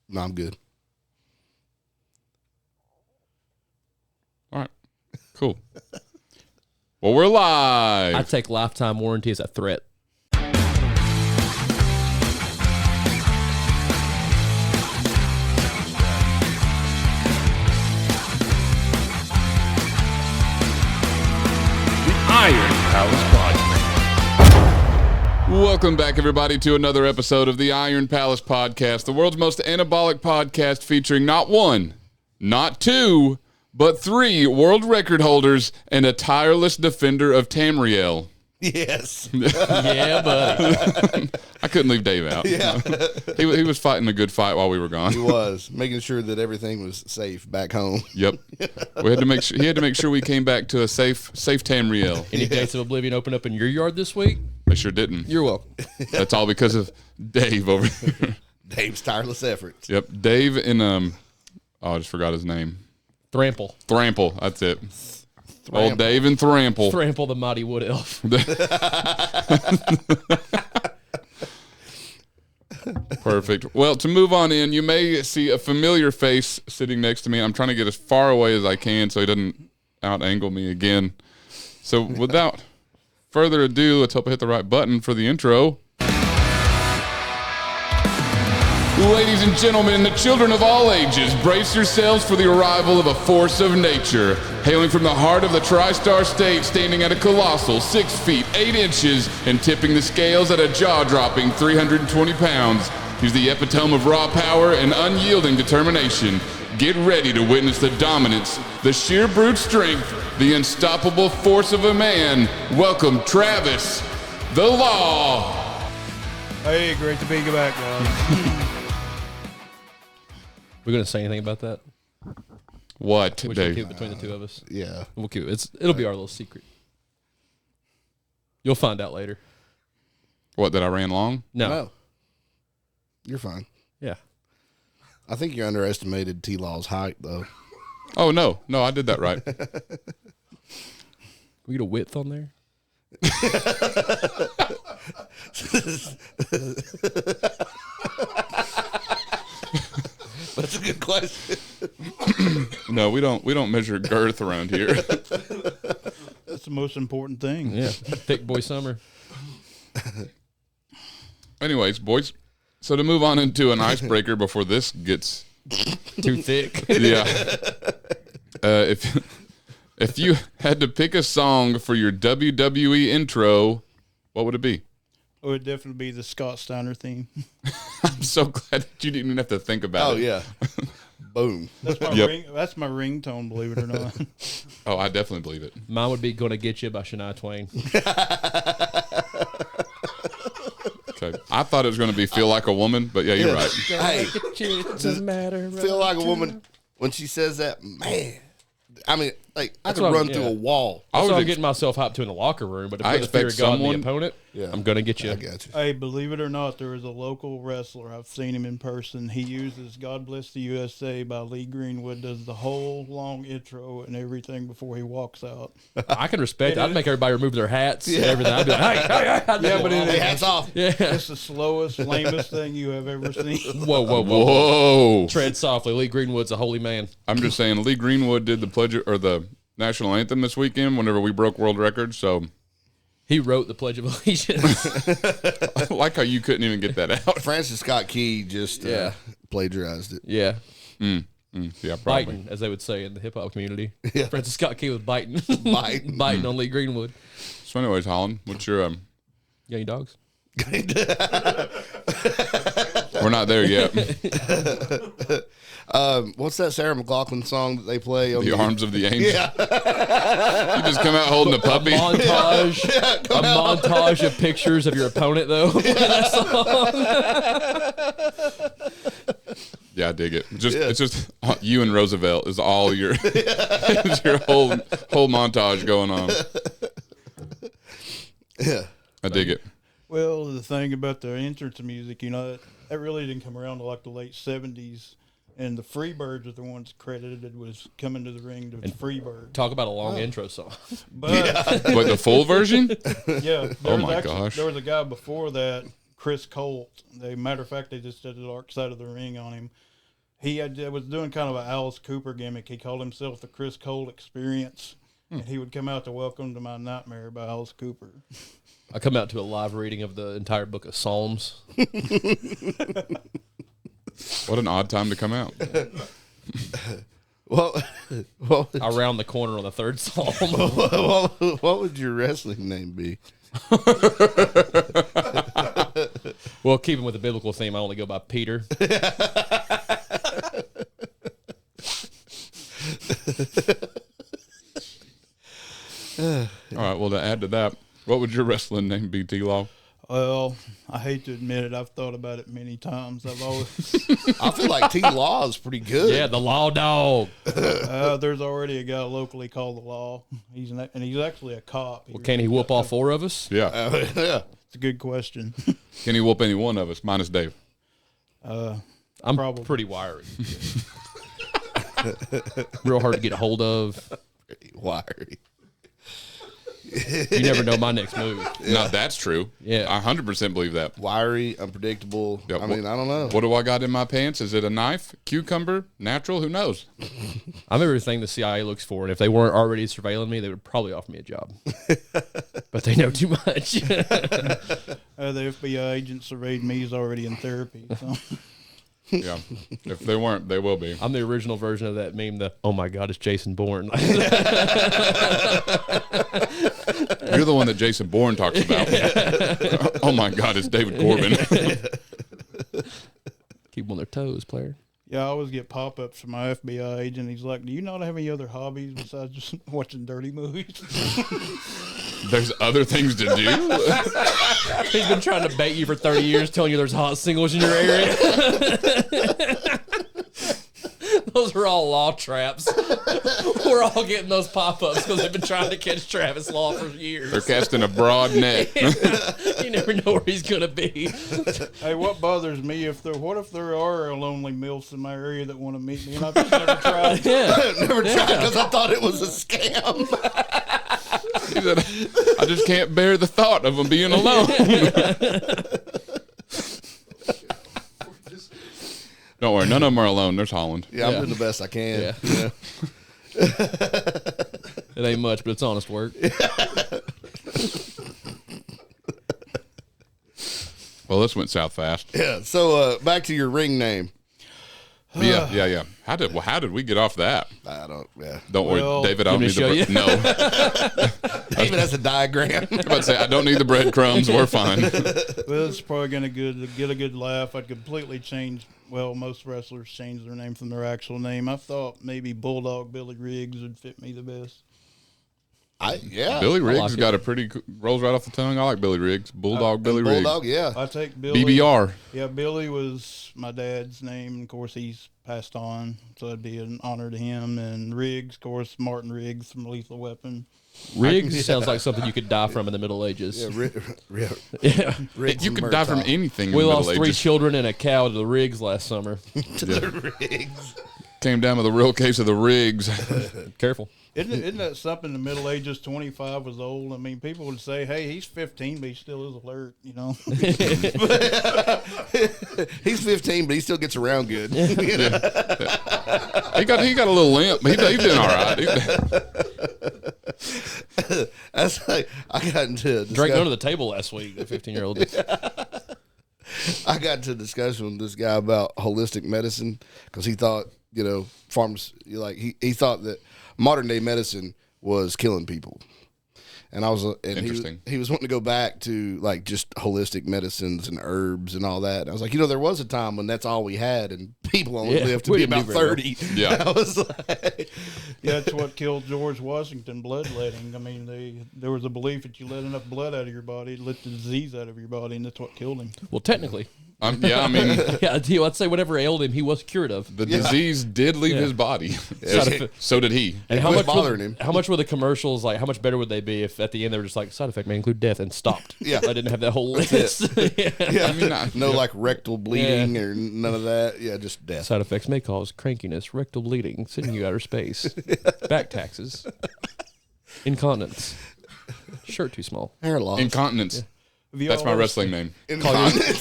No, I'm good. All right. Cool. Well, we're live. I take lifetime warranty as a threat. Iron Palace Podcast. Welcome back, everybody, to another episode of the Iron Palace Podcast, the world's most anabolic podcast featuring not one, not two, but three world record holders and a tireless defender of Tamriel. Yes. Yeah, buddy. I couldn't leave Dave out. Yeah. He was fighting a good fight while we were gone. He was making sure that everything was safe back home. Yep. We had to make sure. He had to make sure we came back to a safe Tamriel. Any Gates of Oblivion open up in your yard this week? They sure didn't. You're welcome. That's all because of Dave over there. Dave's tireless efforts. Yep. Dave and I just forgot his name. Thrample. That's it. Old Dave and Thrample. Thrample the mighty wood elf. Perfect. Well, to move on in, you may see a familiar face sitting next to me. I'm trying to get as far away as I can so he doesn't out-angle me again. So without further ado, let's hope I hit the right button for the intro. Ladies and gentlemen, the children of all ages, brace yourselves for the arrival of a force of nature. Hailing from the heart of the Tri-Star State, standing at a colossal 6 feet 8 inches and tipping the scales at a jaw-dropping 320 pounds. He's the epitome of raw power and unyielding determination. Get ready to witness the dominance, the sheer brute strength, the unstoppable force of a man. Welcome, Travis, the Law. Hey, great to be back, guys. We're gonna say anything about that? What, We should Dave? keep it between the two of us. Yeah. We'll keep it. It'll be our little secret. You'll find out later. What, that I ran long? No. You're fine. Yeah. I think you underestimated T-Law's height, though. Oh, no, I did that right. We get a width on there. That's a good question. No, we don't measure girth around here. That's the most important thing. Yeah. Thick boy summer. Anyways, boys, so to move on into an icebreaker before this gets Too thick. yeah. If you had to pick a song for your WWE intro, what would it be? It would definitely be the Scott Steiner theme. I'm so glad that you didn't even have to think about Oh, it. yeah. Boom. That's my Yep. That's my ringtone, believe it or not. Oh, I definitely believe it. Mine would be "Gonna Get You" by Shania Twain. Okay. I thought it was going to be "Feel Like a Woman," but yeah, you're right. Hey, It doesn't matter. feel like a woman when she says that, man. I mean, like, I That's could what run I'm- through yeah. a wall. I So would I'm ex- getting myself hyped to in the locker room, but if I you're the fear of expect God and someone- the opponent, Yeah. I'm gonna get you. I got you. Hey, believe it or not, there is a local wrestler. I've seen him in person. He uses "God Bless the USA" by Lee Greenwood, does the whole long intro and everything before he walks out. I can respect it. I'd make everybody remove their hats and everything. I'd be like, hey. Yeah, but Hey, hats off. Yeah. It's the slowest, lamest thing you have ever seen. Whoa. Whoa. Tread softly. Lee Greenwood's a holy man. I'm just saying, Lee Greenwood did the pledge or the national anthem this weekend whenever we broke world records. So He wrote the Pledge of Allegiance. I like how you couldn't even get that out. Francis Scott Key just Yeah. plagiarized it. Yeah. Yeah, probably. Biting, as they would say in the hip hop community. Francis Scott Key was biting. Biting. biting on Lee Greenwood. So anyways, Holland, what's your Got any dogs? we're not there yet. What's that Sarah McLachlan song that they play on The arms of the angel. Yeah. You just come out holding a puppy. Montage. A montage of pictures of your opponent, though. Yeah, I dig it. It's just you and Roosevelt is all your is your whole montage going on. Yeah. I dig it. Well, the thing about the entrance music, that really didn't come around to like the late 70s. And the Freebirds are the ones credited was coming to the ring to Freebird. Talk about a long intro song. But, Wait, the full version? yeah. Oh, my gosh. There was a guy before that, Chris Colt. Matter of fact, they just did the dark side of the ring on him. he was doing kind of an Alice Cooper gimmick. He called himself the Chris Cole Experience, and he would come out to Welcome to My Nightmare by Alice Cooper. I come out to a live reading of the entire book of Psalms. What an odd time to come out. Well, I round the corner on the third Psalm. what would your wrestling name be? Well, keeping with the biblical theme, I only go by Peter. All right, well, to add to that, what would your wrestling name be, T-Law? Well, I hate to admit it. I've thought about it many times. I've always I feel like T-Law is pretty good. Yeah, the Law Dog. there's already a guy locally called the Law. He's actually a cop. Well, can he whoop all four of us? Yeah. Yeah. It's a good question. Can he whoop any one of us, minus Dave? I'm Probably. pretty wiry. Real hard to get a hold of. Wiry. You never know my next move. Now, that's true. Yeah. I 100% believe that. Wiry, unpredictable. Yeah, I mean, I don't know. What do I got in my pants? Is it a knife, cucumber, natural? Who knows? I'm everything the CIA looks for, and if they weren't already surveilling me, they would probably offer me a job. But they know too much. The FBI agent surveyed me. He's already in therapy. So. Yeah. If they weren't, they will be. I'm the original version of that meme, oh my God, it's Jason Bourne. You're the one that Jason Bourne talks about. Oh, my God, it's David Corbin. Keep them on their toes, player. Yeah, I always get pop-ups from my FBI agent. He's like, do you not have any other hobbies besides just watching dirty movies? There's other things to do? He's been trying to bait you for 30 years, telling you there's hot singles in your area. Those are all law traps. We're all getting those pop-ups because they've been trying to catch Travis Law for years. They're casting a broad net. You never know where he's going to be. Hey, what bothers me, what if there are lonely MILFs in my area that want to meet me and I've just never tried? Yeah. Never tried because I thought it was a scam. He said, I just can't bear the thought of them being alone. Don't worry, none of them are alone. There's Holland. Yeah, I'm doing the best I can. Yeah. Yeah. It ain't much, but it's honest work. Well, this went south fast. Yeah. So back to your ring name. Yeah. How did we get off that? I don't. Yeah. Don't Well, worry, David. I don't you need want me to no. Even as a diagram. I'm about to say I don't need the breadcrumbs. We're fine. Well, it's probably going to get a good laugh. I'd completely change. Well, most wrestlers change their name from their actual name. I thought maybe Bulldog Billy Riggs would fit me the best. Billy Riggs like got a pretty rolls right off the tongue. I like Billy Riggs. Bulldog Billy Riggs. Bulldog, yeah. I take Billy. BBR. Yeah, Billy was my dad's name. Of course, he's passed on, so it'd be an honor to him. And Riggs, of course, Martin Riggs from Lethal Weapon. Riggs sounds like something you could die from in the Middle Ages. Yeah, Yeah. Riggs You and could die from Murtaugh. anything. We in the lost Middle 3 Ages. children and a cow to the Riggs last summer. To the Riggs. Came down with a real case of the Riggs. Careful. Isn't that something? The Middle Ages, 25 was old. I mean, people would say, "Hey, he's 15, but he still is alert." You know. He's 15, but he still gets around good. You know? he got a little limp. He's doing all right. That's like I got into a Drank under the table last week, the 15-year-old. I got into a discussion with this guy about holistic medicine because he thought, he thought that modern day medicine was killing people. And I was, Interesting. He was wanting to go back to like just holistic medicines and herbs and all that. And I was like, there was a time when that's all we had, and people only lived to we be didn't about do very well. 30. Yeah. I was like, Yeah, that's what killed George Washington, bloodletting. I mean, there was a belief that you let enough blood out of your body, it let the disease out of your body, and that's what killed him. Well, technically. Yeah, I mean, Yeah, I'd say whatever ailed him, he was cured of. the disease did leave his body. Side effect- So did he. And was bothering him. How much were the commercials like? How much better would they be if at the end they were just like side effect may include death and stopped? Yeah. I didn't have that whole list. Yeah. yeah, I mean, no like rectal bleeding or none of that. Yeah, just death. Side effects may cause crankiness, rectal bleeding, sending you outer space, back taxes, incontinence, shirt too small. Hair loss. Incontinence. Have you That's all my ever wrestling name. Incontinence.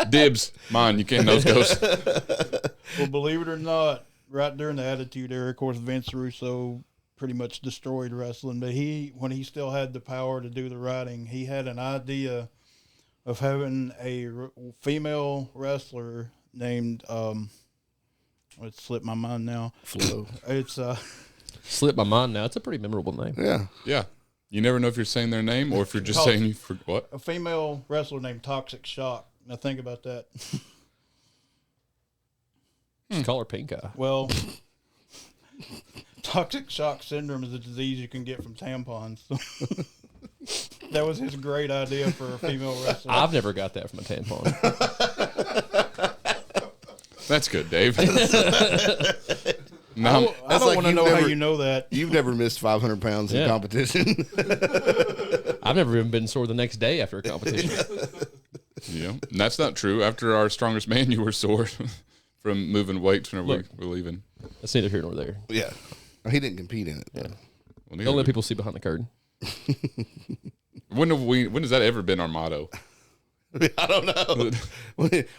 Dibs. Mine. You can't nose ghost. Well, believe it or not, right during the Attitude Era, of course, Vince Russo pretty much destroyed wrestling. But when he still had the power to do the writing, he had an idea of having a female wrestler named it slipped my mind now. Flo. It's Slipped my mind now. It's a pretty memorable name. Yeah. Yeah. You never know if you're saying their name or if you're just saying you for what? a female wrestler named Toxic Shock. Now think about that. Just call her Pink Eye. Well, Toxic Shock Syndrome is a disease you can get from tampons. That was his great idea for a female wrestler. I've never got that from a tampon. That's good, Dave. I No, don't like want to you've know how never- you know that. You've never missed 500 pounds in Yeah. competition. I've never even been sore the next day after a competition. yeah, and that's not true. After our strongest man, you were sore from moving weights whenever Look. we were leaving. That's neither here nor there. Yeah. He didn't compete in it. Yeah. Well, Don't let people see behind the curtain. when has that ever been our motto? I don't know.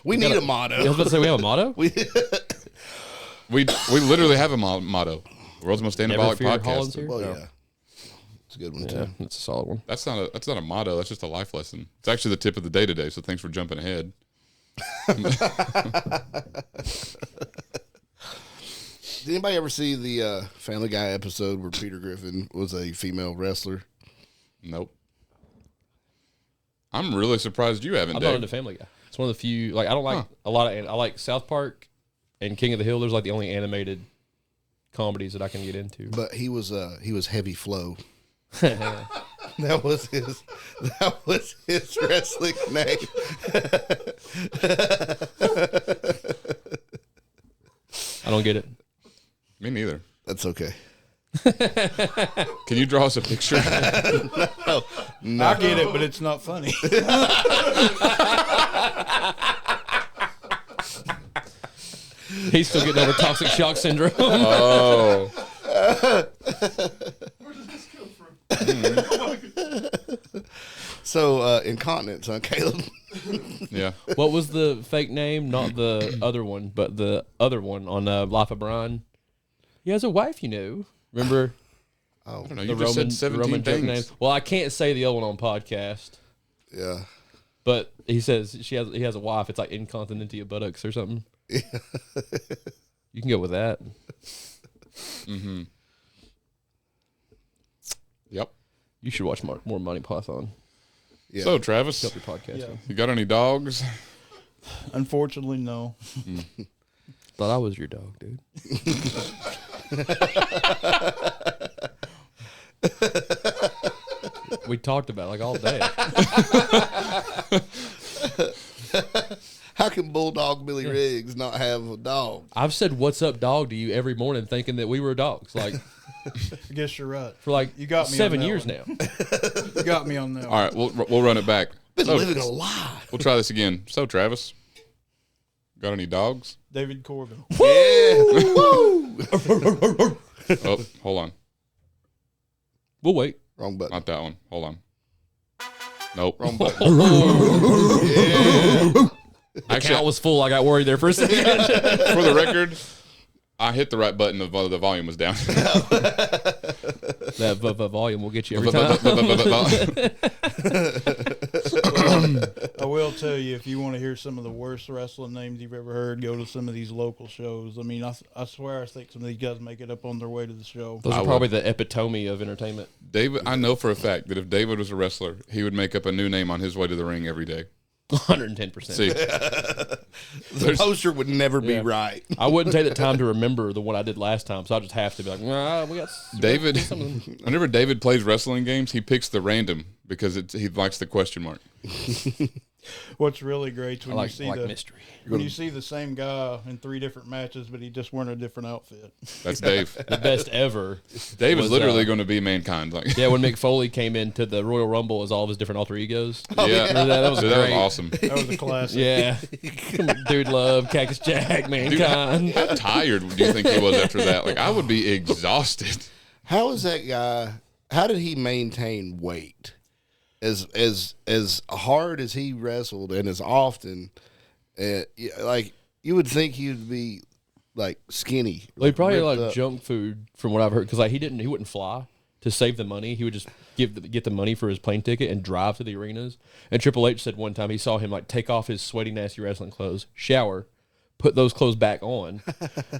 We need a motto. I was about to say we have a motto. We literally have a motto. World's most Never anabolic fear Holland's podcast. here. Well, yeah. It's a good one, Yeah, too. that's a solid one. That's not a motto. That's just a life lesson. It's actually the tip of the day today. So thanks for jumping ahead. Did anybody ever see the Family Guy episode where Peter Griffin was a female wrestler? Nope. I'm really surprised you haven't. I'm Dave. not into Family Guy. It's one of the few. Like I don't like a lot of. I like South Park and King of the Hill. There's like the only animated comedies that I can get into. But he was Heavy Flow. That was his wrestling name. I don't get it. Me neither. That's okay. Can you draw us a picture? I get it, but it's not funny. He's still getting over toxic shock syndrome. Oh, So incontinence, huh, Caleb? yeah. What was the fake name? Not the other one, but the other one on Life of Brian. He has a wife, you know. Remember I don't know. the You just Roman, said the 17 Roman joke name? things. Well, I can't say the other one on podcast, Yeah. but he says he has a wife. It's like incontinentia buttocks or something. You can go with that. Yep. You should watch more Monty Python. Yeah. So, Travis, Help your podcast. Yeah. you got any dogs? Unfortunately, no. Thought I was your dog, dude. We talked about it like all day. How can Bulldog Billy Riggs not have a dog? I've said "What's up, dog?" to you every morning, thinking that we were dogs. Like I guess you're right. for like You got me on 7 that years one. now. You got me on that. All right, we'll run it back. Been So, living a lie. we'll try this again. So, Travis, got any dogs? David Corbin. Yeah. Oh, hold on. We'll wait. Wrong button. Not that one. Hold on. Nope. Wrong button. Count Actually, was full. I got worried there for a second. for the record, I hit the right button. The volume was down. That volume will get you every time. I will tell you, if you want to hear some of the worst wrestling names you've ever heard, go to some of these local shows. I mean, I swear I think some of these guys make it up on their way to the show. Those I are would. probably the epitome of entertainment. David, I know for a fact that if David was a wrestler, he would make up a new name on his way to the ring every day. 110%. See, The poster would never be Yeah. right. I wouldn't take the time to remember the one I did last time, so I just have to be like, nah, we got David, some of them. whenever David plays wrestling games, he picks the random because he likes the question mark. What's really great is I when like, you see I like the mystery. when you see the same guy in 3 different matches, but he just wearing a different outfit. That's Dave. The best ever. Dave is was, literally going to be mankind. Like, Yeah, when Mick Foley came into the Royal Rumble as all of his different alter egos. yeah, Remember that? That was Dude, that was great. awesome. That was a classic. Yeah. Dude Love, Cactus Jack, Mankind. How tired do you think he was after that? Like, I would be exhausted. How is that guy? How did he maintain weight? As hard as he wrestled and as often, And like you would think he would be like skinny. Well, he probably had a ripped lot of up. junk food from what I've heard because like he wouldn't fly to save the money. He would just get the money for his plane ticket and drive to the arenas. And Triple H said one time he saw him like take off his sweaty, nasty wrestling clothes, shower, put those clothes back on,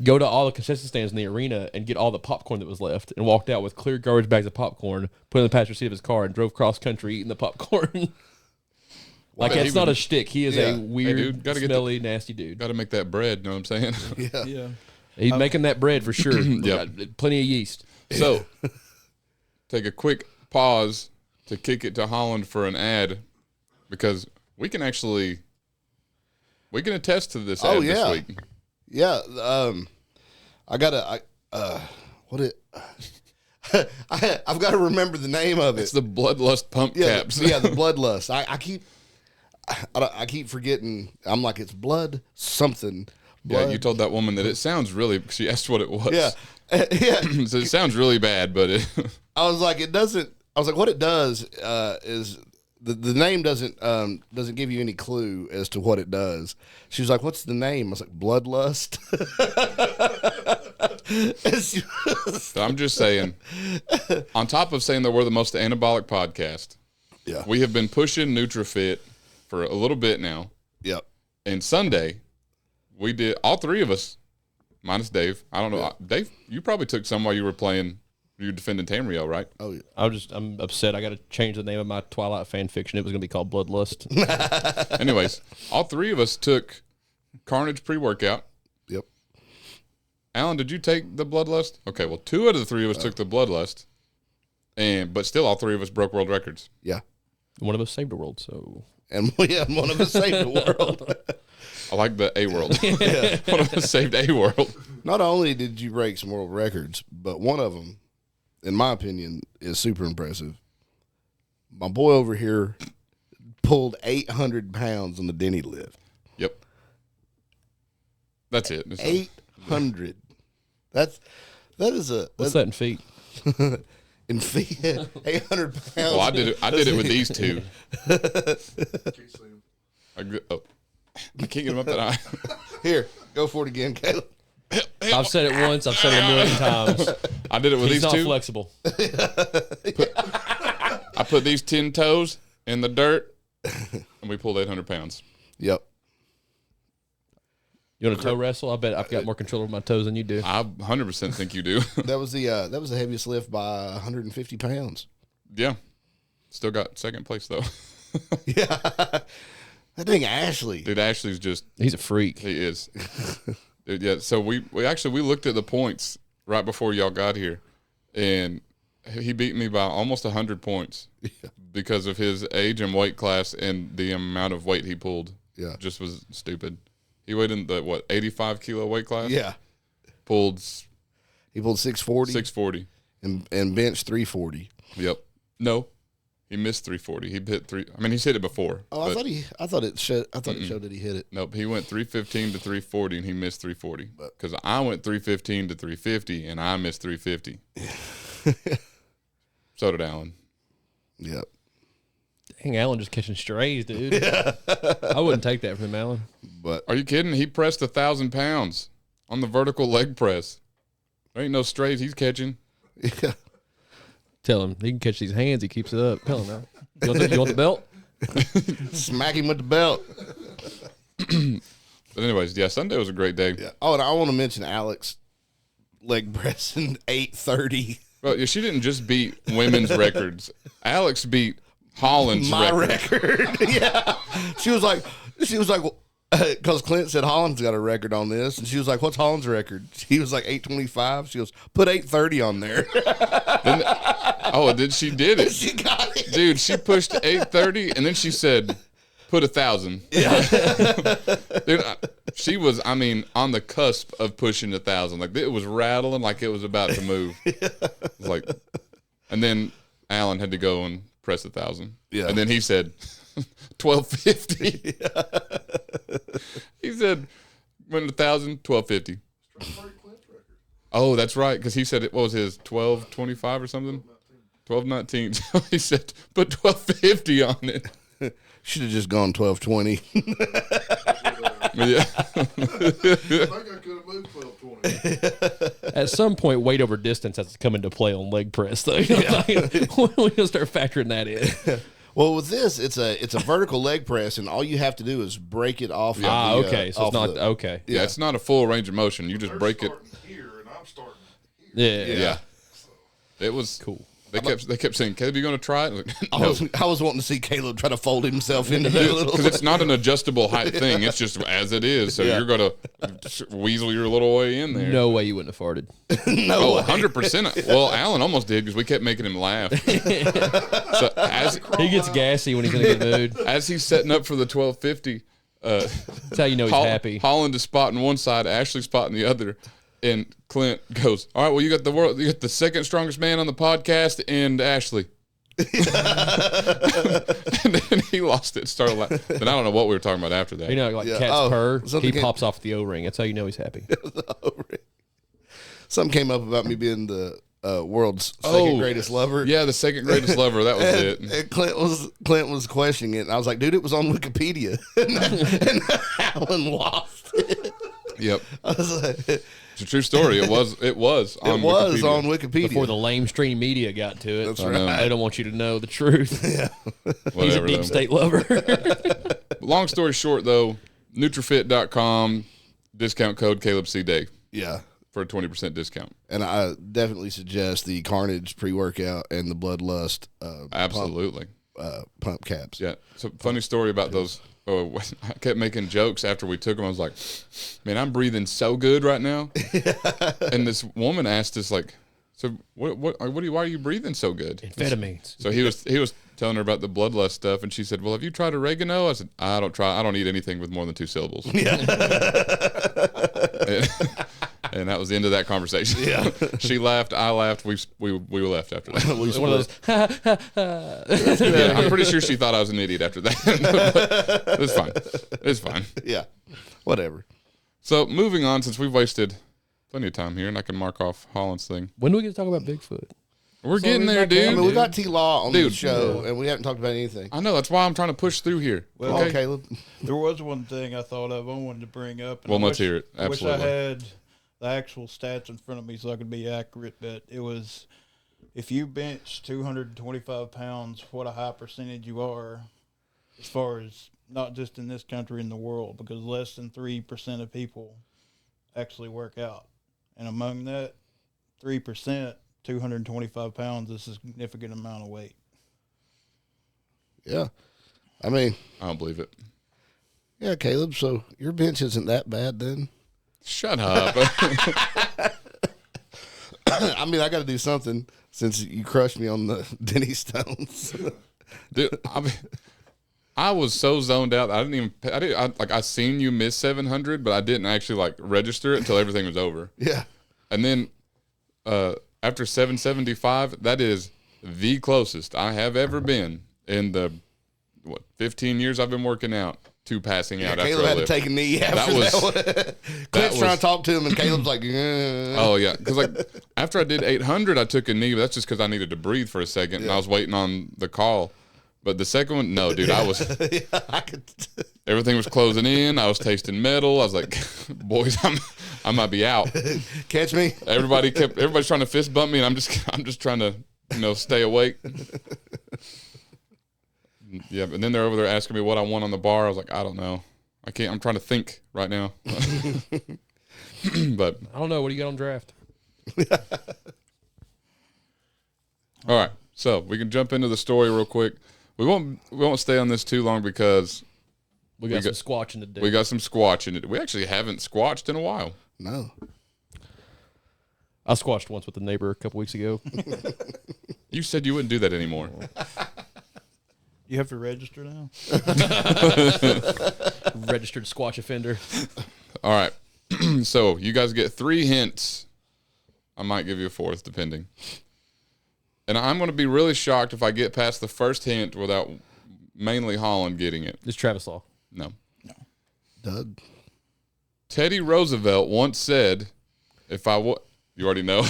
go to all the concession stands in the arena and get all the popcorn that was left, and walked out with clear garbage bags of popcorn, put it in the passenger seat of his car, and drove cross country eating the popcorn. Like that's not a shtick. He is a weird, dude, gotta smelly, nasty dude. Got to make that bread. Know what I'm saying? Yeah. He's making that bread for sure. Yep. Got plenty of yeast. So, take a quick pause to kick it to Holland for an ad because we can attest to this ad this week. Yeah. I've got to remember the name of it. It's the Bloodlust pump Yeah, caps. the bloodlust. I keep forgetting. I'm like, it's blood something. Yeah, Blood. you told that woman that it sounds really. She asked what it was. Yeah, yeah. So it sounds really bad, but it. I was like, it doesn't. I was like, what it does is the name doesn't give you any clue as to what it does. She was like, what's the name? I was like, bloodlust. So I'm just saying. On top of saying that we're the most anabolic podcast, Yeah. we have been pushing NutraFit for a little bit now. Yep. And Sunday, we did all three of us, minus Dave. I don't know, Yeah. Dave. You probably took some while you were playing. You were defending Tamriel, right? Oh yeah. I'm upset. I got to change the name of my Twilight fan fiction. It was going to be called Bloodlust. Anyways, all three of us took Carnage pre-workout. Yep. Alan, did you take the Bloodlust? Okay, well, two out of the three of us took the Bloodlust, but still, all three of us broke world records. Yeah. One of us saved the world, so And one of us saved the world. I like the A world. One of us saved A world. Not only did you break some world records, but one of them, in my opinion, is super impressive. My boy over here pulled 800 pounds on the Denny lift. Yep. That's it. 800. That is what's that in feet? in feet. 800 pounds. Well, I did it with these two. I can't get them up that high. Here, go for it again, Caleb. I've said it once. I've said it a million times. I did it with He's these not two. flexible. I put these 10 toes in the dirt, and we pulled 800 pounds. Yep. You want to toe wrestle? I bet I've got more control over my toes than you do. I 100% think you do. That was the heaviest lift by 150 pounds. Yeah. Still got second place, though. Yeah. That thing Ashley. Dude, Ashley's just, He's a freak. he is. Dude, yeah, so we looked at the points right before y'all got here, and he beat me by almost 100 points because of his age and weight class and the amount of weight he pulled. Yeah. Just was stupid. He weighed in the, 85 kilo weight class? Yeah. Pulled He pulled 640 640. and bench 340. Yep. No, he missed 340. He hit he's hit it before. Oh, but I thought it showed that he hit it. Nope, he went 315 to 340 and he missed 340. Because I went 315 to 350 and I missed 350. So did Alan. Yep. Dang, Alan just catching strays, dude. I wouldn't take that from him, Alan. But Are you kidding? He pressed 1,000 pounds on the vertical leg press. There ain't no strays he's catching. yeah. Tell him he can catch these hands. He keeps it up. Tell him now. You want the belt? Smack him with the belt. But anyways, yeah, Sunday was a great day. Yeah. Oh, and I want to mention Alex leg pressing 830. Well, yeah, she didn't just beat women's records. Alex beat Holland's My record. record. Yeah. She was like, because Clint said Holland's got a record on this, and she was like, "What's Holland's record?" He was like 825. She goes, "Put 830 on there." She did it. She got it. Dude, she pushed 830 and then she said, put 1,000. Yeah. Dude, she was, on the cusp of pushing 1,000. Like, it was rattling like it was about to move. It was like, and then Alan had to go and press 1,000. Yeah. And then he said, 1,250. He said, went 1,000, 1,250. Oh, that's right. Because he said, what was his, 1,225 or something? 1219. So he said, put 1,250 on it. Should have just gone 1220. Yeah. I think I could have moved 12, 20. At some point, weight over distance has to come into play on leg press, though. You know we can start factoring that in. Well, with this, it's a vertical leg press, and all you have to do is break it off. Okay. So it's not okay. Yeah, it's not a full range of motion. You just break it. Here, and I'm starting here. Yeah. It was Cool. They kept saying, "Caleb, you going to try it?" Like, I was wanting to see Caleb try to fold himself into that little. because it's not an adjustable height thing. It's just as it is. So you're going to weasel your little way in there. No way you wouldn't have farted. No, 100%. Well, Alan almost did because we kept making him laugh. So as He gets gassy when he's in a good mood. as he's setting up for the 1250, That's how you know he's happy. Holland is spotting one side, Ashley spotting the other. And Clint goes, "All right, well, you got the second strongest man on the podcast, and Ashley." And then he lost it, started laughing. Then I don't know what we were talking about after that. You know, like cats purr, something he pops off the O-ring. That's how you know he's happy. Something came up about me being the world's second greatest lover. Yeah, the second greatest lover. That was it. And Clint was questioning it, and I was like, "Dude, it was on Wikipedia." and Alan lost it. Yep, I was like, it's a true story. It was on Wikipedia. Before the lamestream media got to it. That's right. They don't want you to know the truth. Yeah. He's a deep state lover. Long story short, though, Nutrifit.com, discount code CalebCDave Yeah. for a 20% discount. And I definitely suggest the Carnage pre-workout and the Bloodlust Absolutely. pump caps. Yeah. So funny story about those. Oh, I kept making jokes after we took them. I was like, "Man, I'm breathing so good right now." And this woman asked us, like, "So why are you breathing so good?" Amphetamines. So he was telling her about the bloodlust stuff, and she said, "Well, have you tried oregano?" I said, "I don't eat anything with more than 2 syllables." Yeah. And that was the end of that conversation. Yeah. She laughed, I laughed, we left after that. It's one of those. Yeah, I'm pretty sure she thought I was an idiot after that. But it's fine. It's fine. Yeah. Whatever. So moving on, since we've wasted plenty of time here, and I can mark off Holland's thing. When do we get to talk about Bigfoot? We're getting there, dude. I mean, we got T-Law on the Dude. show, and we haven't talked about anything. I know, that's why I'm trying to push through here. Well, okay, Caleb. There was one thing I thought of I wanted to bring up. And Well, I let's wish- hear it. I wish I Absolutely. had the actual stats in front of me so I could be accurate, but it was if you bench 225 pounds, what a high percentage you are as far as not just in this country, in the world, because less than 3% of people actually work out. And among that 3%, 225 pounds is a significant amount of weight. Yeah. I mean, I don't believe it. yeah, Caleb, so your bench isn't that bad then? Shut up. I mean, I got to do something since you crushed me on the Denny Stones. Dude, I was so zoned out. I seen you miss 700, but I didn't actually like register it until everything was over. Yeah. And then after 775, that is the closest I have ever been in the 15 years I've been working out to passing out after Caleb I had to lift. take a knee after that. Clint's trying to talk to him, and Caleb's like, Oh yeah, because like after I did 800, I took a knee, but that's just because I needed to breathe for a second, and I was waiting on the call. But the second one, no, dude, I was. Everything was closing in. I was tasting metal. I was like, boys, I might be out. Catch me. Everybody's trying to fist bump me, and I'm just trying to stay awake. Yeah, and then they're over there asking me what I want on the bar. I was like, I don't know. I can't. I'm trying to think right now. But I don't know. What do you got on draft? all right, so we can jump into the story real quick. We won't stay on this too long because We got some squatching to do. we got some squatching it. We actually haven't squatched in a while. No. I squatched once with a neighbor a couple weeks ago. You said you wouldn't do that anymore. You have to register now? Registered squatch offender. All right, so you guys get 3 hints. I might give you a 4th, depending. And I'm going to be really shocked if I get past the first hint without mainly Holland getting it. It's Travis Law. No. Doug. Teddy Roosevelt once said, you already know.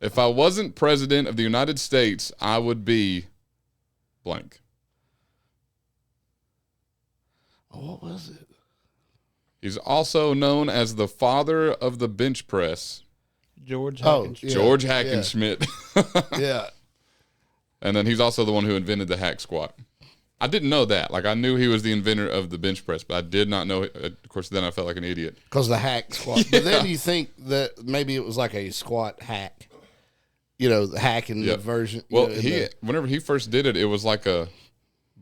If I wasn't president of the United States, I would be blank. Oh, what was it? He's also known as the father of the bench press. George Oh, Hackenschmidt. yeah. George Hackenschmidt. Yeah. And then he's also the one who invented the hack squat. I didn't know that. Like, I knew he was the inventor of the bench press, but I did not know. Of course, then I felt like an idiot. Because the hack squat. But then you think that maybe it was like a squat hack. You know, the hack in the version. Well, you know, whenever he first did it, it was like a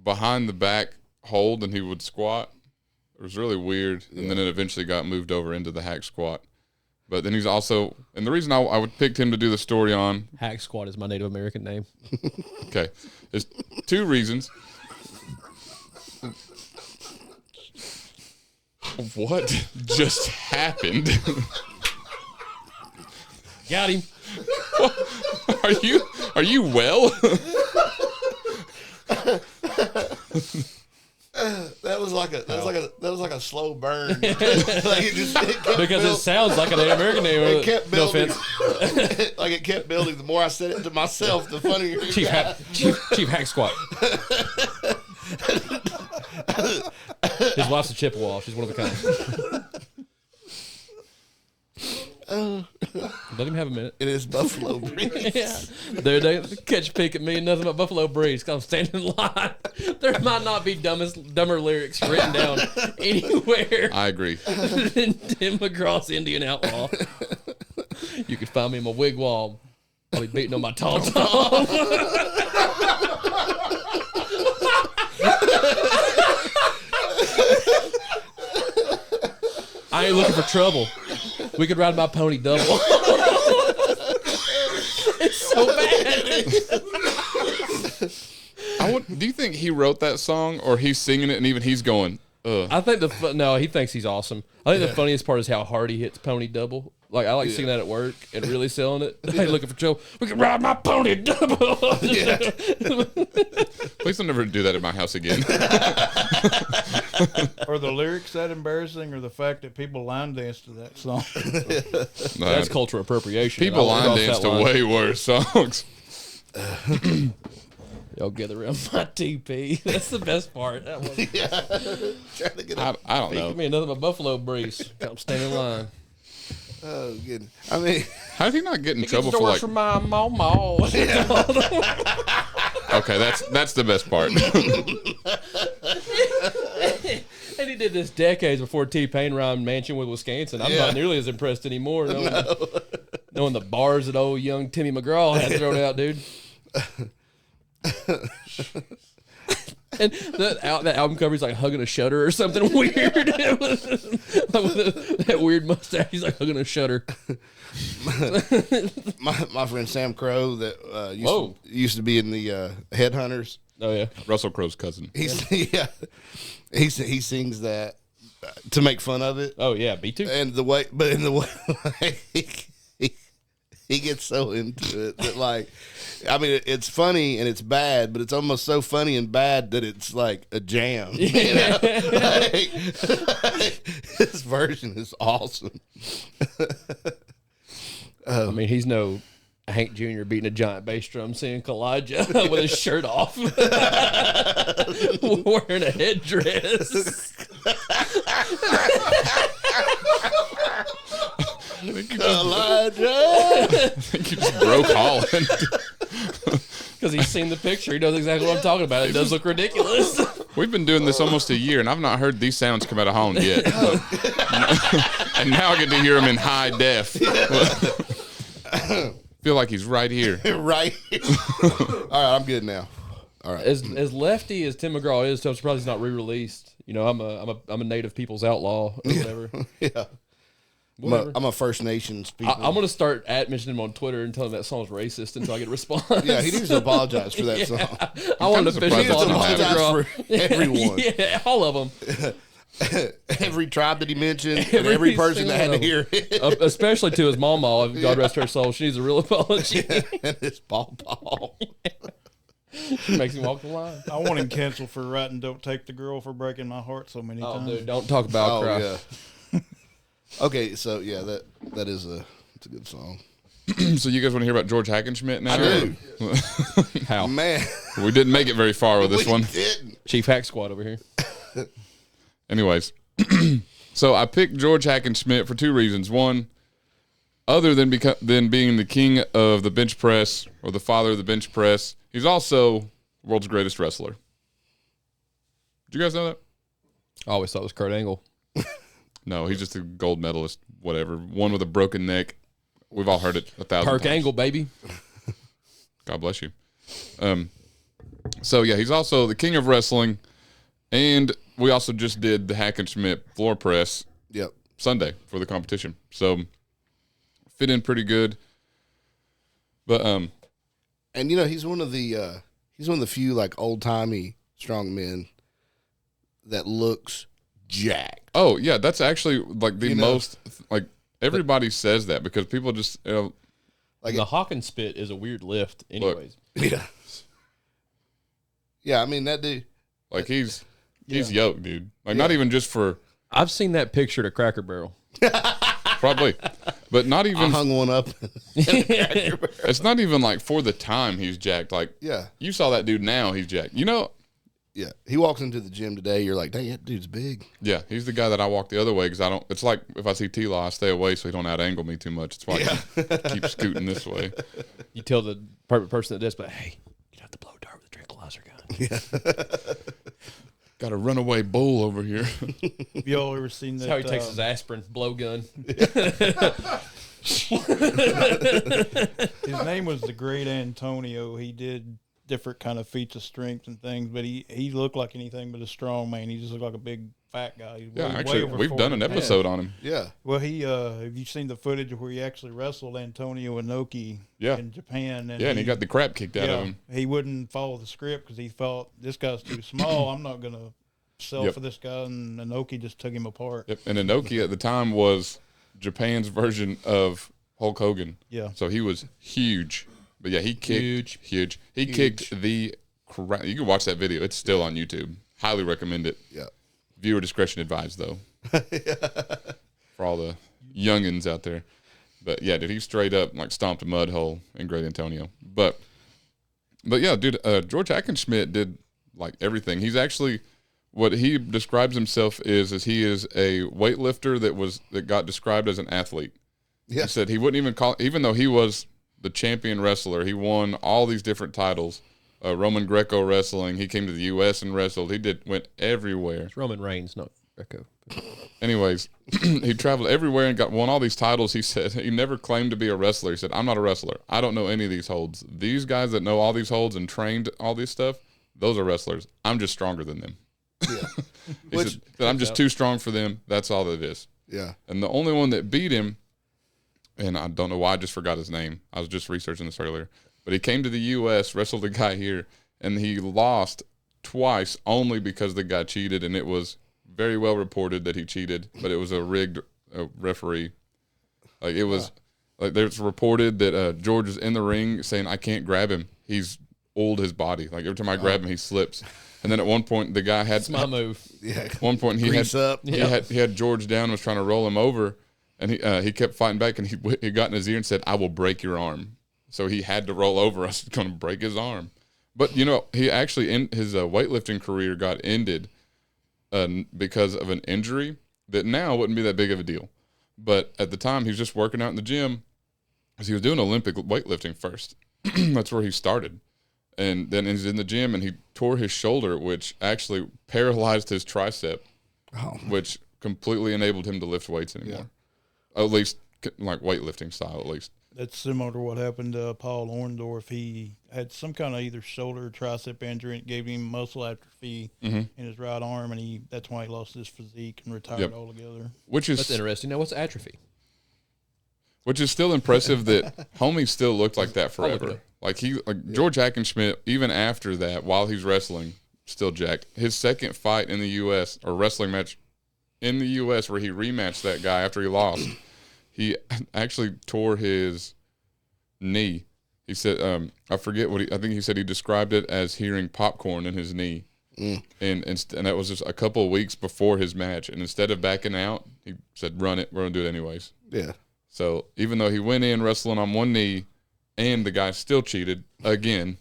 behind the back hold, and he would squat. It was really weird, and then it eventually got moved over into the hack squat. But then he's also, and the reason I would pick him to do the story on, Hack Squad is my Native American name. okay, there's two reasons. What just happened? Got him. Are you well? that was like a slow burn. Like it kept Because it sounds like a Native American name. it kept No building. offense. Like it kept building. The more I said it to myself, the funnier it got. Chief Hack Squad. His wife's a Chippewa. She's one of a kind. Let him have a minute. It is Buffalo Breeze. Yeah. Dude, they catch a peek at me and nothing but Buffalo Breeze because I'm standing in line. There might not be dumber lyrics written down anywhere I agree. than Tim McGraw's Indian Outlaw. You can find me in my wigwam. I'll be beating on my tom-tom. I ain't looking for trouble. We could ride my pony double. It's so bad. Do you think he wrote that song, or he's singing it and even he's going, ugh? I think no, he thinks he's awesome. I think the funniest part is how hard he hits pony double. Like I like singing that at work and really selling it. I ain't looking for trouble. We can ride my pony double. Please don't never do that at my house again. Are the lyrics that embarrassing, or the fact that people line dance to that song? That's cultural appropriation. People I'll line cross dance that to line. way worse songs. Y'all gather around my TP. That's the best part. That was, Trying to get I don't know. Give me another my Buffalo Breeze. I'm standing in line. Oh, good. I mean, How did he not get in trouble for Doors like? for my mama. Okay, that's the best part. And he did this decades before T-Pain rhymed Mansion with Wisconsin. I'm not nearly as impressed anymore knowing the bars that old young Timmy McGraw had thrown out, dude. And that album cover, he's like hugging a shutter or something weird. It was, like with that weird mustache, he's like hugging a shutter. my friend Sam Crow that used to be in the Headhunters. Oh yeah, Russell Crowe's cousin. He sings that to make fun of it. oh yeah, B2. And in the way he gets so into it that, like, I mean, it's funny and it's bad, but it's almost so funny and bad that it's like a jam. You know? His version is awesome. I mean, he's no Hank Jr. beating a giant bass drum singing Kalijah with his shirt off, wearing a headdress. Elijah. I think you just broke Holland. Because he's seen the picture. He knows exactly what I'm talking about. It does look ridiculous. We've been doing this almost a year, and I've not heard these sounds come out of Holland yet. And now I get to hear them in high def. Feel like he's right here. Right. All right, I'm good now. All right. As lefty as Tim McGraw is, so I'm surprised he's not re-released. You know, I'm a Native People's outlaw or whatever. Yeah. Whatever. I'm a First Nations people. I'm gonna start mentioning him on Twitter and telling him that song's racist until I get a response. Yeah, he needs to apologize for that song. I want to surprised officially he apologize doesn't to apologize Tim for everyone. Yeah, all of them. Every tribe that he mentioned, and every person that had to hear it. Especially to his mama, God rest her soul. She needs a real apology. And his paw. She makes him walk the line. I want him canceled for writing "Don't Take the Girl" for breaking my heart so many Oh, times. dude, don't talk about cry. yeah. Okay, so yeah, that is it's a good song. So you guys want to hear about George Hackenschmidt now? I do. How? Man, We didn't make it very far with this we one. didn't. Chief Hack Squad over here. Anyways, So I picked George Hackenschmidt for two reasons. One, other than being the king of the bench press or the father of the bench press, he's also the world's greatest wrestler. Did you guys know that? I always thought it was Kurt Angle. No, he's just a gold medalist, whatever. One with a broken neck. We've all heard it 1,000 Kirk times. Angle, baby. God bless you. So, yeah, he's also the king of wrestling. And we also just did the Hackenschmidt floor press Yep. Sunday for the competition. So, fit in pretty good. But, And he's one of the few like old timey strong men that looks jacked. oh, yeah, that's actually like the You know? most, like, everybody says that because people just, Like the Hawkins spit is a weird lift, anyways. yeah. Yeah, I mean that dude. like, he's yoked, dude. Like, not even just for, I've seen that picture at Cracker Barrel. probably, but not I even, hung one up. it's not even like for the time he's jacked. Like, Yeah. you saw that dude now, he's jacked. Yeah. He walks into the gym today, you're like, dang, that dude's big. Yeah, he's the guy that I walk the other way because I don't. It's like if I see T-Law, I stay away so he don't out-angle me too much. That's why I keep scooting this way. You tell the person at the desk, but hey, get out the blow dart with the tranquilizer gun. Got a runaway bull over here. Have y'all ever seen that? That's how he takes his aspirin, blow gun. His name was the Great Antonio. He did different kind of feats of strength and things, but he looked like anything but a strong man. He just looked like a big fat guy. He's Yeah, way actually, over we've done 40 an pounds. episode on him. Yeah. Well, he have you seen the footage where he actually wrestled Antonio Inoki Yeah. in Japan? Yeah, and he got the crap kicked out of him. He wouldn't follow the script because he thought this guy's too small. I'm not gonna sell Yep. for this guy, and Inoki just took him apart. Yep. And Inoki at the time was Japan's version of Hulk Hogan. Yeah. So he was huge. But yeah, he kicked huge. He kicked the crap. You can watch that video. It's still on YouTube. Highly recommend it. Yeah. Viewer discretion advised, though. For all the youngins out there. But yeah, dude, he straight up like stomped a mud hole in Great Antonio. But yeah, dude, George Hackenschmidt did like everything. He's actually what he describes himself is he is a weightlifter that got described as an athlete. Yeah. He said he wouldn't even even though he was the champion wrestler, he won all these different titles. Roman Greco wrestling. He came to the U.S. and wrestled. Went everywhere. It's Roman Reigns, not Greco. Anyways, he traveled everywhere and won all these titles. He said he never claimed to be a wrestler. He said, I'm not a wrestler. I don't know any of these holds. These guys that know all these holds and trained all this stuff, those are wrestlers. I'm just stronger than them. Yeah. He said, I'm just too strong for them. That's all that it is. Yeah. And the only one that beat him, and I don't know why I just forgot his name. I was just researching this earlier. But he came to the U.S., wrestled a guy here, and he lost twice only because the guy cheated, and it was very well reported that he cheated, but it was a rigged referee. Like it was, like there's reported that George was in the ring saying, "I can't grab him. He's oiled his body. Like every time I grab him, he slips." And then at one point, the guy had That's my move. Yeah. At one point he Grease had up. he had George down, was trying to roll him over, and he kept fighting back, and he got in his ear and said, "I will break your arm." So he had to roll over. I was going to break his arm. But, he actually, in his weightlifting career got ended because of an injury that now wouldn't be that big of a deal. But at the time, he was just working out in the gym because he was doing Olympic weightlifting first. That's where he started. And then he's in the gym, and he tore his shoulder, which actually paralyzed his tricep, which completely enabled him to lift weights anymore. Yeah. At least, like weightlifting style, at least. That's similar to what happened to Paul Orndorff. He had some kind of either shoulder or tricep injury, and it gave him muscle atrophy in his right arm, and that's why he lost his physique and retired altogether. That's interesting. Now, what's atrophy? Which is still impressive that homie still looked like that forever. Like George Hackenschmidt, even after that, while he's wrestling, still jacked. His second fight in the U.S. or wrestling match in the U.S. where he rematched that guy after he lost, he actually tore his knee. He said, I forget I think he said he described it as hearing popcorn in his knee. And that was just a couple of weeks before his match. And instead of backing out, he said, run it. We're going to do it anyways. Yeah. So even though he went in wrestling on one knee and the guy still cheated again,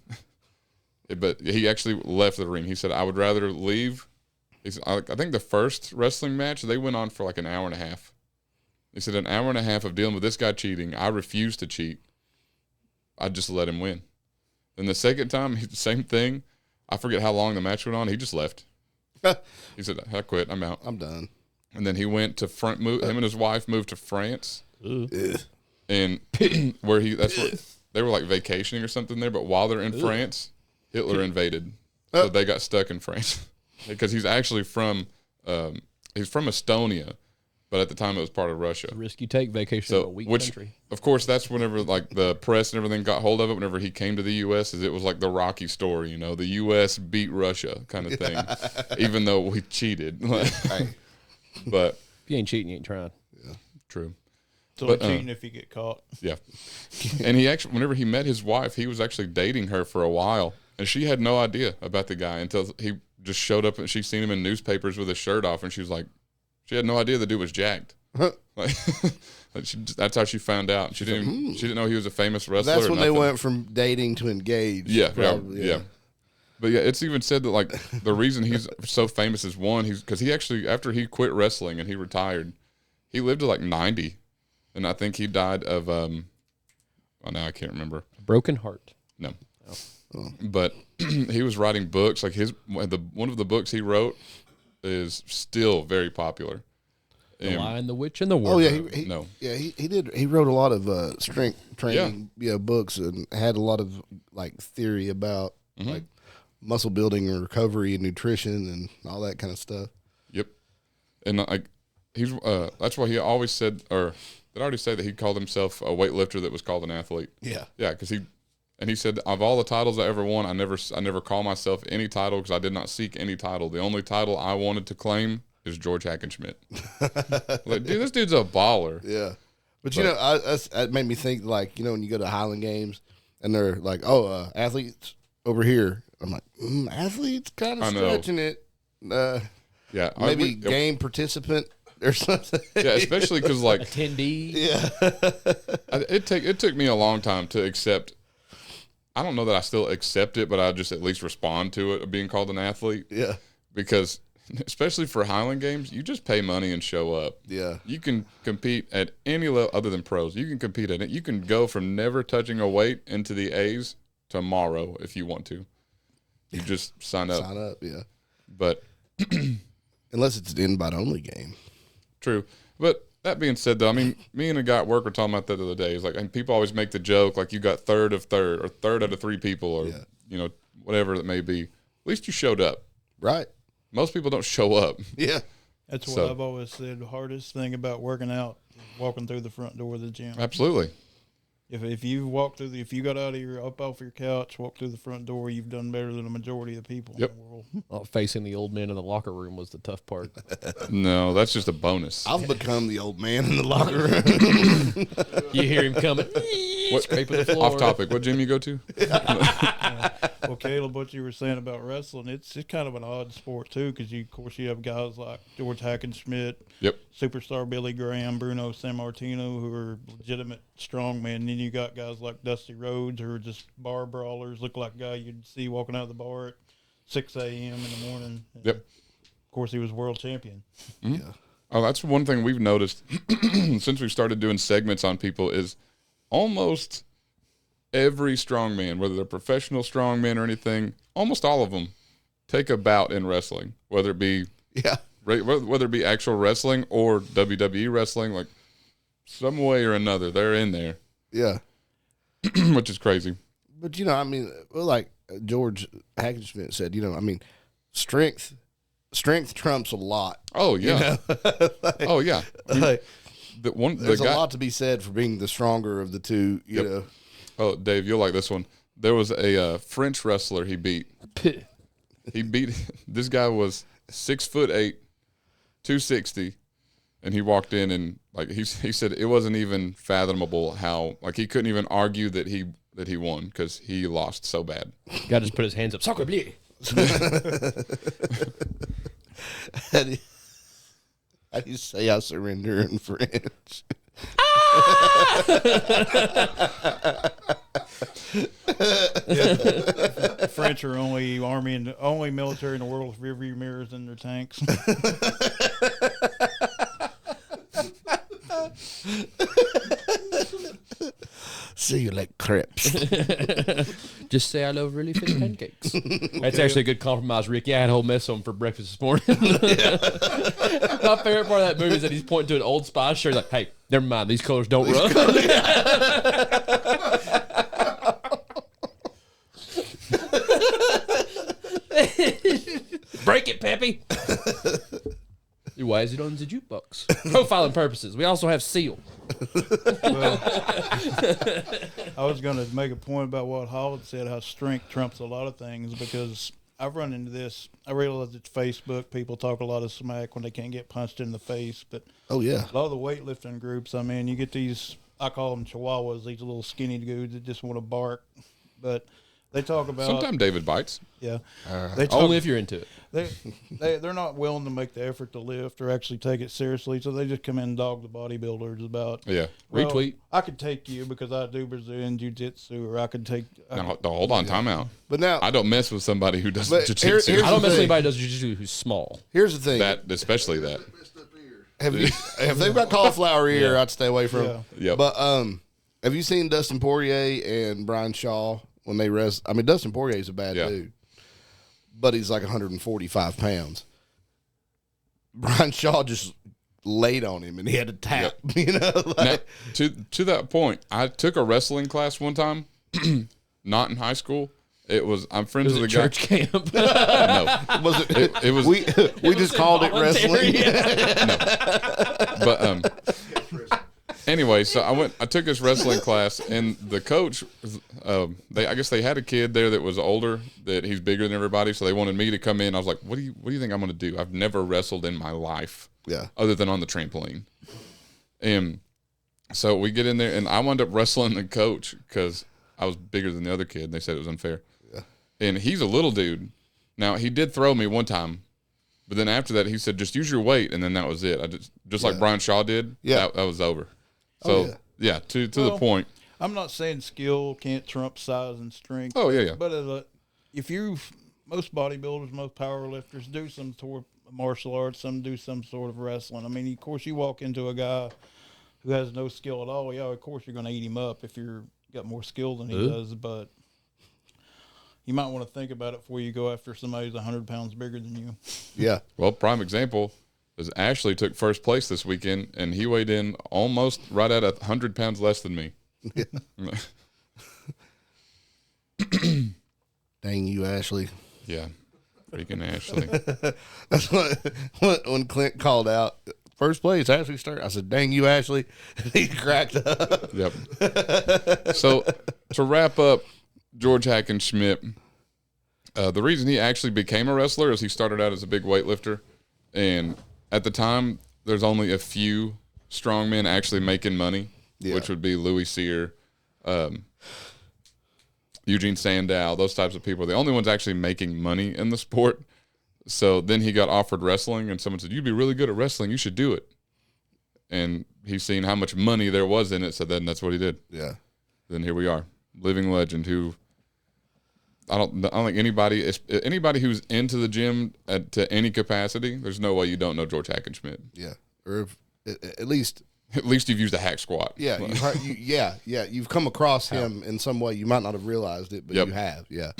but he actually left the ring. He said, I would rather leave I think the first wrestling match, they went on for like an hour and a half. He said an hour and a half of dealing with this guy cheating. I refused to cheat. I just let him win. Then the second time, same thing. I forget how long the match went on. He just left. He said, I quit. I'm out. I'm done. And then he went to him and his wife moved to France. And where they were like vacationing or something there. But while they're in France, Hitler invaded. So they got stuck in France. Because he's actually from Estonia. But at the time, it was part of Russia. Risk you take, vacation in a weak country. Of course, that's whenever like the press and everything got hold of it. Whenever he came to the U.S., it was like the Rocky story, the U.S. beat Russia kind of thing, even though we cheated. But if you ain't cheating, you ain't trying. Yeah, true. So cheating if you get caught. Yeah, and he actually, whenever he met his wife, he was actually dating her for a while, and she had no idea about the guy until he just showed up and she seen him in newspapers with his shirt off, and she was like. She had no idea the dude was jacked. That's how she found out. She didn't know he was a famous wrestler. That's when they went from dating to engaged. Yeah. But yeah, it's even said that like the reason he's so famous is because he actually after he quit wrestling and he retired, he lived to like 90, and I think he died of now I can't remember. A broken heart. No. Oh. But he was writing books like one of the books he wrote. Is still very popular. The Lion, the Witch, and the Wardrobe. Oh yeah, he did. He wrote a lot of strength training, books, and had a lot of like theory about like muscle building and recovery and nutrition and all that kind of stuff. Yep, and like he's that's why he always said, or did I already say that he called himself a weightlifter that was called an athlete? Yeah, because he said, of all the titles I ever won, I never call myself any title because I did not seek any title. The only title I wanted to claim is George Hackenschmidt. Like, dude, this dude's a baller. Yeah. But it made me think, like, when you go to Highland Games and they're like, athletes over here. I'm like, athletes kind of stretching it. Yeah. Maybe game participant or something. Yeah, especially because, like. Attendee. Yeah. It took me a long time to accept. I don't know that I still accept it, but I just at least respond to it of being called an athlete. Yeah. Because especially for Highland Games, you just pay money and show up. Yeah. You can compete at any level other than pros. You can compete at it. You can go from never touching a weight into the A's tomorrow if you want to. You just sign up. Sign up, yeah. But unless it's an invite only game. True. But that being said, though, I mean, me and a guy at work were talking about that the other day. It's like, and people always make the joke, like you got third or third out of three people, or whatever it may be. At least you showed up, right? Most people don't show up. Yeah, that's what I've always said. The hardest thing about working out is walking through the front door of the gym. Absolutely. If you got out of up off your couch, walk through the front door, you've done better than the majority of the people in the world. Facing the old man in the locker room was the tough part. No, that's just a bonus. I've become the old man in the locker room. You hear him coming, scraping the floor. Off topic. What gym you go to? Well, Caleb, what you were saying about wrestling, it's kind of an odd sport too, because of course you have guys like George Hackenschmidt, superstar Billy Graham, Bruno Sammartino, who are legitimate strongmen. And then you got guys like Dusty Rhodes, who are just bar brawlers, look like a guy you'd see walking out of the bar at 6 a.m. in the morning. And of course, he was world champion. Mm-hmm. Yeah. Oh, that's one thing we've noticed since we started doing segments on people is almost every strongman, whether they're professional strongman or anything, almost all of them take a bout in wrestling, whether it be whether it be actual wrestling or WWE wrestling, like some way or another, they're in there. Yeah, which is crazy. But like George Hackenschmidt said, strength trumps a lot. Oh yeah. Oh yeah. There's a lot to be said for being the stronger of the two. You know. Oh, Dave, you'll like this one. There was a French wrestler he beat. This guy was 6'8", 260, and he walked in and like he said it wasn't even fathomable how like he couldn't even argue that he won because he lost so bad. Guy just put his hands up. Sacre bleu. How do you say I surrender in French? The French are only army and only military in the world with rearview mirrors in their tanks. See you like crepes. Just say I love really thin pancakes. That's actually a good compromise, Ricky. I had a whole mess on for breakfast this morning. My favorite part of that movie is that he's pointing to an Old Spice shirt. Like, hey, never mind. These colors don't run. Break it, Peppy. Why is it on the jukebox? Profiling purposes. We also have Seal. Well, I was going to make a point about what Holland said, how strength trumps a lot of things, because I've run into this. I realize it's Facebook. People talk a lot of smack when they can't get punched in the face. But Oh, yeah. a lot of the weightlifting groups, I mean, you get these, I call them chihuahuas, these little skinny dudes that just want to bark. But they talk about. Sometimes David bites. Yeah. They talk, Only if you're into it. they're not willing to make the effort to lift or actually take it seriously, so they just come in and dog the bodybuilders about. Yeah. Well, Retweet. I could take you because I do Brazilian jiu-jitsu, or I could take. Now, hold on, time out. But now, I don't mess with somebody who does But jiu-jitsu. here's I don't the mess with thing. anybody who does jiu-jitsu who's small. here's the thing. Especially that. If they've got cauliflower ear, I'd stay away from Yeah. them. Yep. But have you seen Dustin Poirier and Brian Shaw when they rest? I mean, Dustin Poirier's a bad dude, but he's like 145 pounds. Brian Shaw just laid on him, and he had to tap. You know, Now, to that point, I took a wrestling class one time, not in high school. It was I'm friends It was with a a guy. church camp. No, was it? it was. we just called it wrestling. But anyway, so I took this wrestling class, and the coach, I guess they had a kid there that was older, that he's bigger than everybody, so they wanted me to come in. I was like, what do you think I'm going to do? I've never wrestled in my life, other than on the trampoline. And so we get in there, and I wound up wrestling the coach because I was bigger than the other kid. They said it was unfair. Yeah. And he's a little dude. Now, he did throw me one time, but then after that, he said, just use your weight, and then that was it. I just like Brian Shaw did, that was over. So, to the point. I'm not saying skill can't trump size and strength. Oh, yeah. But if most bodybuilders, most power lifters do some sort of martial arts, some do some sort of wrestling. I mean, of course, you walk into a guy who has no skill at all, of course you're going to eat him up if you're got more skill than he does, but you might want to think about it before you go after somebody who's 100 pounds bigger than you. Yeah. Well, prime example is Ashley took first place this weekend, and he weighed in almost right at 100 pounds less than me. Dang you, Ashley. Yeah, freaking Ashley. That's when Clint called out first place, Ashley Sturt. I said, "Dang you, Ashley!" He cracked up. Yep. So to wrap up, George Hackenschmidt, the reason he actually became a wrestler is he started out as a big weightlifter, and at the time there's only a few strongmen actually making money, which would be Louis Cyr, Eugene Sandow, those types of people. The only ones actually making money in the sport. So then he got offered wrestling, and someone said, "You'd be really good at wrestling. You should do it." And he's seen how much money there was in it, so then that's what he did. Yeah. Then here we are, living legend. Who I don't think anybody who's into the gym to any capacity. There's no way you don't know George Hackenschmidt. Yeah. Or at least you've used a hack squat. Yeah, you've come across him in some way. You might not have realized it, but you have. Yeah.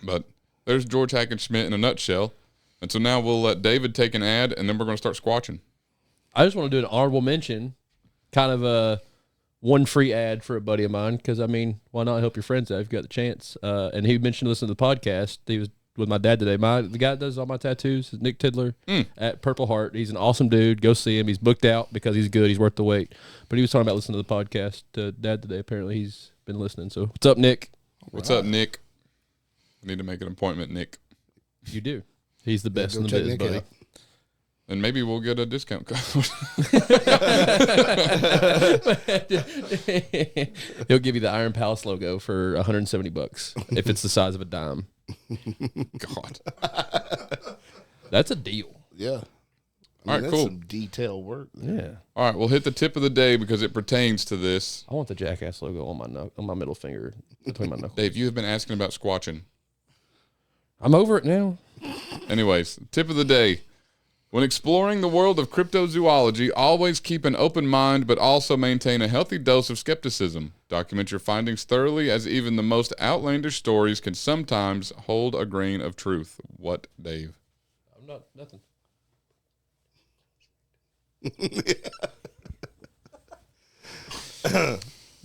But there's George Hackenschmidt in a nutshell. And so now we'll let David take an ad, and then we're going to start squatching. I just want to do an honorable mention, kind of a one free ad for a buddy of mine, because, I mean, why not help your friends out if you've got the chance? And he mentioned listening to the podcast. He was with my dad today. The guy that does all my tattoos is Nick Tidler at Purple Heart. He's an awesome dude. Go see him. He's booked out because he's good. He's worth the wait. But he was talking about listening to the podcast to Dad today. Apparently, he's been listening. So, what's up, Nick? What's up, Nick? I need to make an appointment, Nick. You do. He's the best Go in the check biz, Nick buddy. out. And maybe we'll get a discount code. He'll give you the Iron Palace logo for $170 if it's the size of a dime. God. That's a deal. Yeah. All right, that's cool. some detailed work. Yeah. All right, we'll hit the tip of the day because it pertains to this. I want the Jackass logo on my middle finger between my knuckles. Dave, you have been asking about squatching. I'm over it now. Anyways, tip of the day. When exploring the world of cryptozoology, always keep an open mind, but also maintain a healthy dose of skepticism. Document your findings thoroughly, as even the most outlandish stories can sometimes hold a grain of truth. What, Dave? I'm not nothing.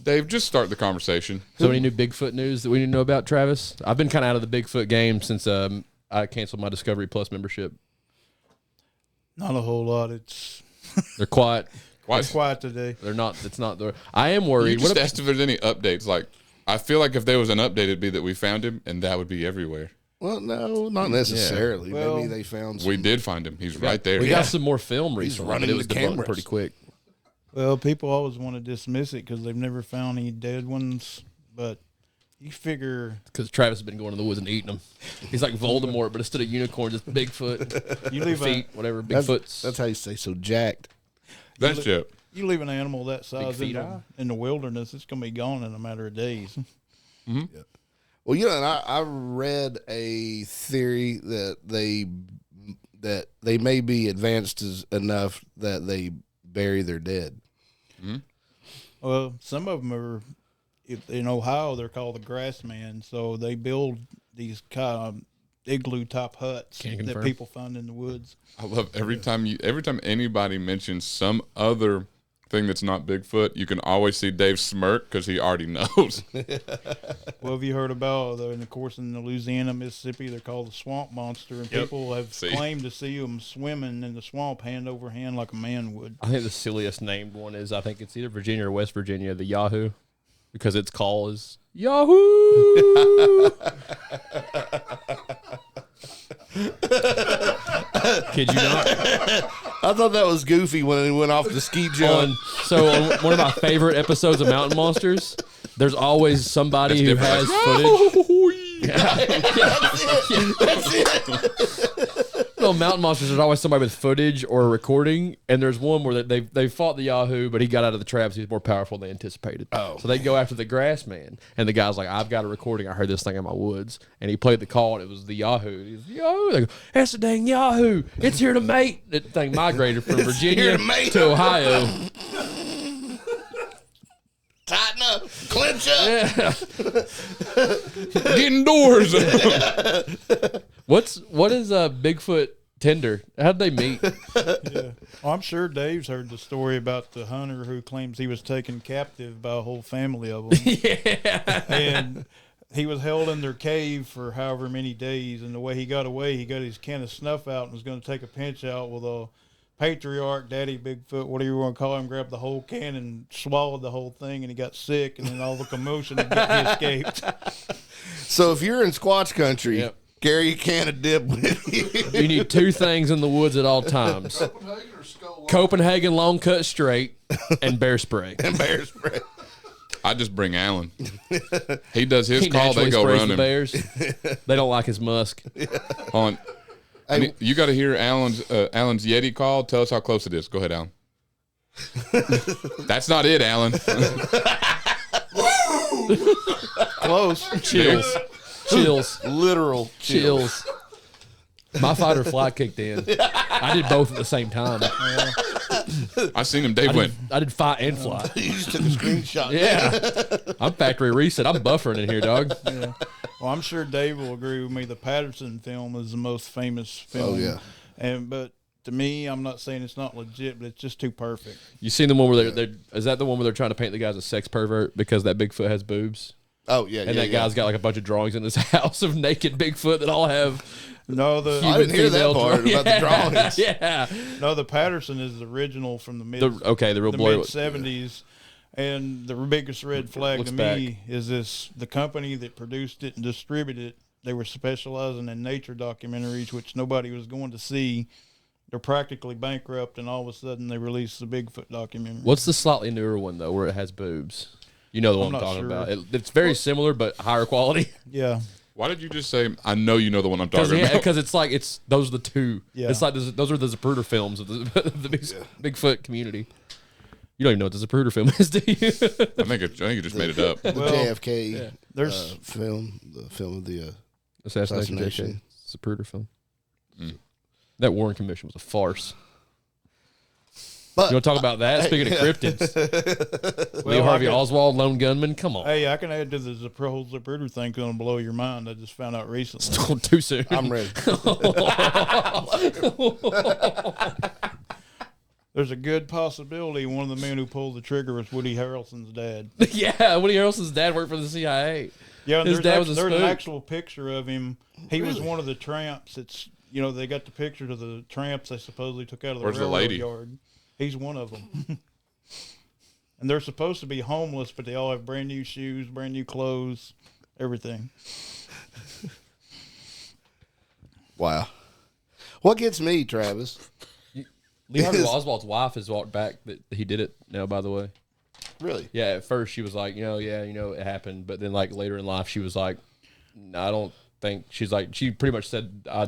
Dave, just start the conversation. So any new Bigfoot news that we need to know about, Travis? I've been kind of out of the Bigfoot game since I canceled my Discovery Plus membership. Not a whole lot. It's They're quiet. it's quiet today. They're not. It's not. I am You worried. just asked if there's any updates. Like, I feel like if there was an update, it'd be that we found him, and that would be everywhere. Well, no, not necessarily. Well, Maybe they found some. We did find him. He's right there. We got some more film recently. running But it was the debunked cameras. pretty quick. Well, people always want to dismiss it because they've never found any dead ones. But you figure Because Travis has been going to the woods and eating them. He's like Voldemort, but instead of unicorn, just Bigfoot. you leave feet, whatever. That's, Bigfoots. that's how you say so jacked. That's it. you leave an animal that size feet in the wilderness, it's gonna be gone in a matter of days. Well, you know, and I read a theory that they may be advanced enough that they bury their dead. Well, some of them are in Ohio. They're called the grassman. So they build these kind of igloo top huts Can't that confirm. people find in the woods. I love every time anybody mentions some other thing that's not Bigfoot, you can always see Dave smirk because he already knows. Well, have you heard about, and of course, in Louisiana, Mississippi, they're called the swamp monster, and people have claimed to see them swimming in the swamp hand over hand like a man would. I think the silliest named one is, I think it's either Virginia or West Virginia, the Yahoo, because its call is Yahoo. Kid you not? I thought that was goofy when he went off the ski jump. On one of my favorite episodes of Mountain Monsters, there's always somebody who has footage. No, Mountain Monsters, there's always somebody with footage or a recording, and there's one where they fought the Yahoo, but he got out of the traps. He was more powerful than they anticipated. Oh. So they go after the Grass Man, and the guy's like, I've got a recording. I heard this thing in my woods. And he played the call, and it was the Yahoo. He was, Yahoo. They go, that's the dang Yahoo. It's here to mate. That thing migrated from Virginia here to mate. to Ohio. Tighten up, clench up. Get indoors. What is Bigfoot Tinder? How'd they meet? Yeah. Well, I'm sure Dave's heard the story about the hunter who claims he was taken captive by a whole family of them. And he was held in their cave for however many days. And the way he got away, he got his can of snuff out and was going to take a pinch out with a patriarch, Daddy Bigfoot, whatever you want to call him, grabbed the whole can and swallowed the whole thing, and he got sick. And then all the commotion, he escaped. So if you're in Squatch country, Yep. carry a can of dip with you. You need two things in the woods at all times: Copenhagen long cut straight and bear spray. And bear spray. I just bring Alan. He does his He call, they naturally go sprays run the him. bears. They don't like his musk. On. You got to hear Alan's Yeti call. Tell us how close it is. Go ahead, Alan. That's not it, Alan. Close. Chills. Chills. Literal Chills. My fight or flight kicked in. I did both at the same time. I seen him. Dave went. I did fight and flight. You just took a screenshot. Yeah. I'm factory reset. I'm buffering in here, dog. Yeah. Well, I'm sure Dave will agree with me. The Patterson film is the most famous film. Oh, yeah. But to me, I'm not saying it's not legit, but it's just too perfect. You seen the one where is that the one where they're trying to paint the guy as a sex pervert because that Bigfoot has boobs? Oh, yeah. And that guy's got like a bunch of drawings in his house of naked Bigfoot that all have No, the I didn't hear that female part about the drawings. Yeah. no, the Patterson is the original from the mid The real the boy. mid '70s. And the biggest red flag Looks to me is the company that produced it and distributed it. They were specializing in nature documentaries, which nobody was going to see. They're practically bankrupt, and all of a sudden they released the Bigfoot documentary. What's the slightly newer one though, where it has boobs? You know the one I'm not talking sure. about. It's very similar but higher quality. Yeah, Why did you just say, I know you know the one I'm talking about? Because it's like, those are the two. Yeah. It's like, those are the Zapruder films of the Bigfoot community. You don't even know what the Zapruder film is, do you? I think you just made it up. The Well, JFK there's film, the film of the Assassination. Assassination. Zapruder film. That Warren Commission was a farce. But You want to talk about that? Speaking of cryptids. Lee Well, Harvey I could- Oswald, lone gunman. Come on. Hey, I can add to the whole Zapruder thing. Going to blow your mind. I just found out recently. Too soon. I'm ready. There's a good possibility one of the men who pulled the trigger was Woody Harrelson's dad. Yeah, Woody Harrelson's dad worked for the CIA. Yeah, and His dad was a there's an spook. actual picture of him. He was one of the tramps. It's they got the pictures of the tramps they supposedly took out of the Where's the railroad lady? yard. He's one of them. And they're supposed to be homeless, but they all have brand new shoes, brand new clothes, everything. Wow. What gets me, Travis? Lee Harvey Oswald's wife has walked back that he did it now, by the way. Really? Yeah, at first she was like, it happened. But then, like, later in life, she was like, no, I don't think. She's like, she pretty much said, I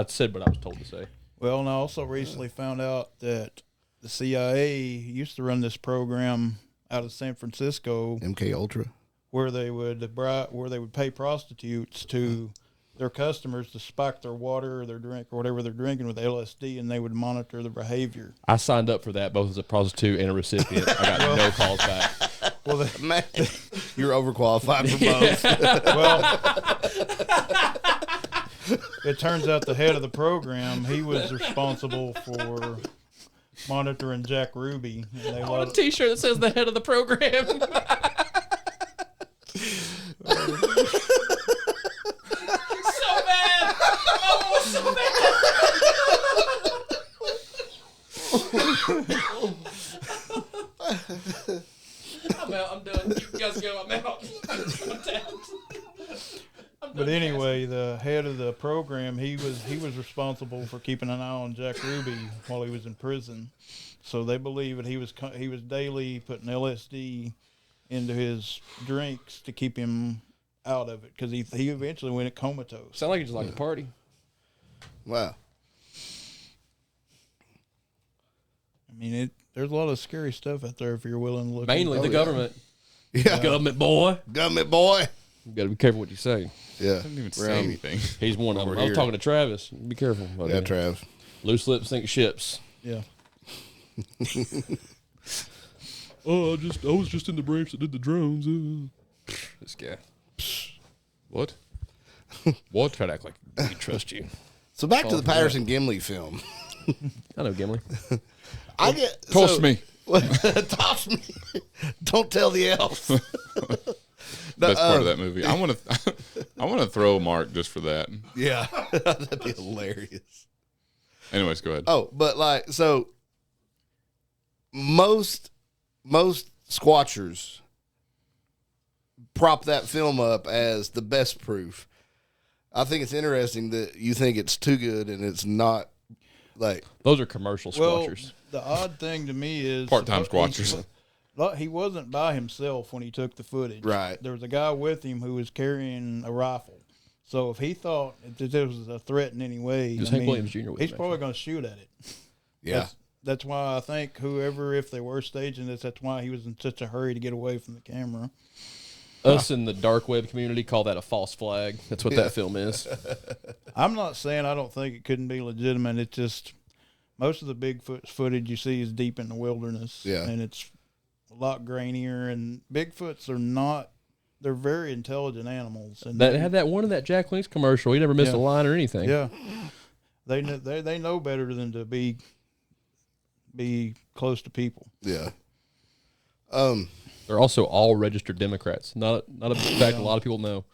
said what I was told to say. Well, and I also recently found out that the CIA used to run this program out of San Francisco MK Ultra. where they would pay prostitutes to their customers to spike their water or their drink or whatever they're drinking with LSD, and they would monitor the behavior. I signed up for that both as a prostitute and a recipient. I got no calls back. Well, Man, you're overqualified for both. it turns out the head of the program, he was responsible for monitoring Jack Ruby. And they I want a T-shirt that says the head of the program. So bad. Oh, it was so bad. I'm out. I'm done. You guys go. I'm out. I'm tapped. But anyway, the head of the program, he was responsible for keeping an eye on Jack Ruby while he was in prison. So they believe that he was daily putting LSD into his drinks to keep him out of it because he eventually went comatose. Sound like you just like to party. Wow. I mean, there's a lot of scary stuff out there if you're willing to look. Mainly the government. Yeah. Government boy. Government boy. You got to be careful what you say. Yeah. I didn't even say anything. He's one of them. Over I was here. talking to Travis. Be careful. Yeah, Trav. Loose lips sink ships. Yeah. Oh, I was just in the branch that did the drones. This guy. What? What? Try to act like we trust you. So back to the Patterson Gimli film. I know Gimli. I get Toss me. Toss me. Don't tell the elf. Best part of that movie. I want to throw Mark just for that. Yeah, that'd be hilarious. Anyways, go ahead. Oh, but like so, most squatchers prop that film up as the best proof. I think it's interesting that you think it's too good and it's not. Like Those are commercial Well, squatchers. the odd thing to me is Part-time squatchers. He wasn't by himself when he took the footage. Right. There was a guy with him who was carrying a rifle. So if he thought that there was a threat in any way, Just Hank Williams Jr. with he's him, probably going to shoot at it. yeah, That's why I think whoever, if they were staging this, that's why he was in such a hurry to get away from the camera. Us in the dark web community call that a false flag. That's what that film is. I'm not saying I don't think it couldn't be legitimate. It's just most of the Bigfoot footage you see is deep in the wilderness. Yeah. And it's a lot grainier. And Bigfoots are not, they're very intelligent animals. And That had that one in that Jack Link's commercial. He never missed a line or anything. yeah. They know better than to be close to people. yeah. They're also all registered Democrats. Not a fact a lot of people know.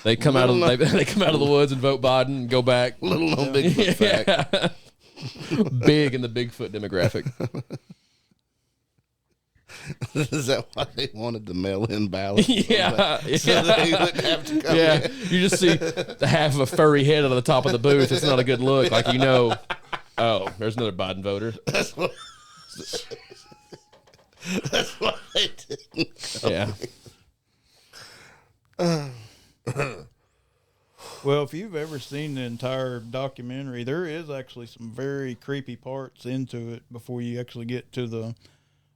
They come out of they come out of the woods and vote Biden and go back. Little known Bigfoot fact. Big in the Bigfoot demographic. Is that why they wanted the mail-in ballot? Yeah, So they wouldn't have to come yeah. in. You just see the half of a furry head on the top of the booth. It's not a good look. Like oh, there's another Biden voter. That's why they didn't. Yeah. Well, if you've ever seen the entire documentary, there is actually some very creepy parts into it before you actually get to the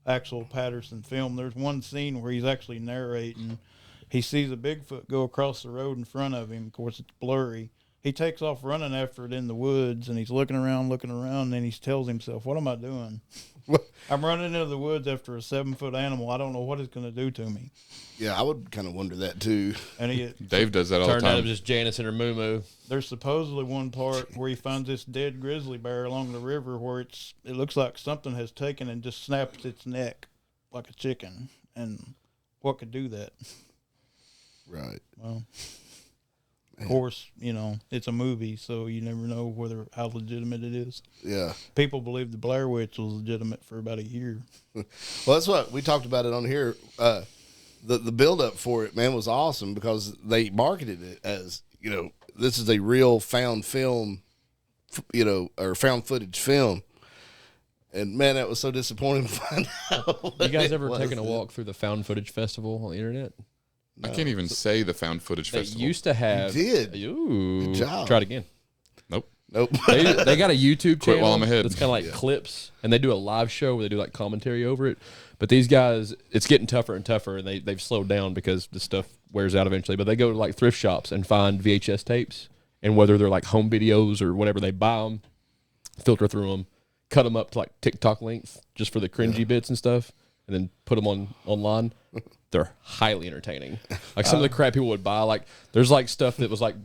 actual Patterson film. There's one scene where he's actually narrating. He sees a Bigfoot go across the road in front of him. Of course, it's blurry. He takes off running after it in the woods, and he's looking around, and then he tells himself, what am I doing? I'm running into the woods after a 7-foot animal. I don't know what it's going to do to me. Yeah, I would kind of wonder that too. And Dave does that all the Turned out it time. was just Janice and her moo-moo. there's supposedly one part where he finds this dead grizzly bear along the river where it looks like something has taken and just snapped its neck like a chicken. And what could do that? Right. Well, of course, it's a movie, so you never know how legitimate it is. Yeah. People believe the Blair Witch was legitimate for about a year. Well, that's what we talked about it on here. The build up for it, man, was awesome because they marketed it as, this is a real found film, or found footage film. And man, that was so disappointing to find out. You guys ever was. taken a walk through the Found Footage Festival on the internet? I can't even say the found footage They festival. used to have. You did. Ooh, Good job. Try it again. Nope. Nope. They got a YouTube Quit channel while I'm ahead. that's kind of like clips, and they do a live show where they do like commentary over it. But these guys, it's getting tougher and tougher, and they've slowed down because the stuff wears out eventually. But they go to like thrift shops and find VHS tapes, and whether they're like home videos or whatever, they buy them, filter through them, cut them up to like TikTok length just for the cringy bits and stuff, and then put them online. They're highly entertaining. Like some of the crap people would buy, like there's like stuff that was like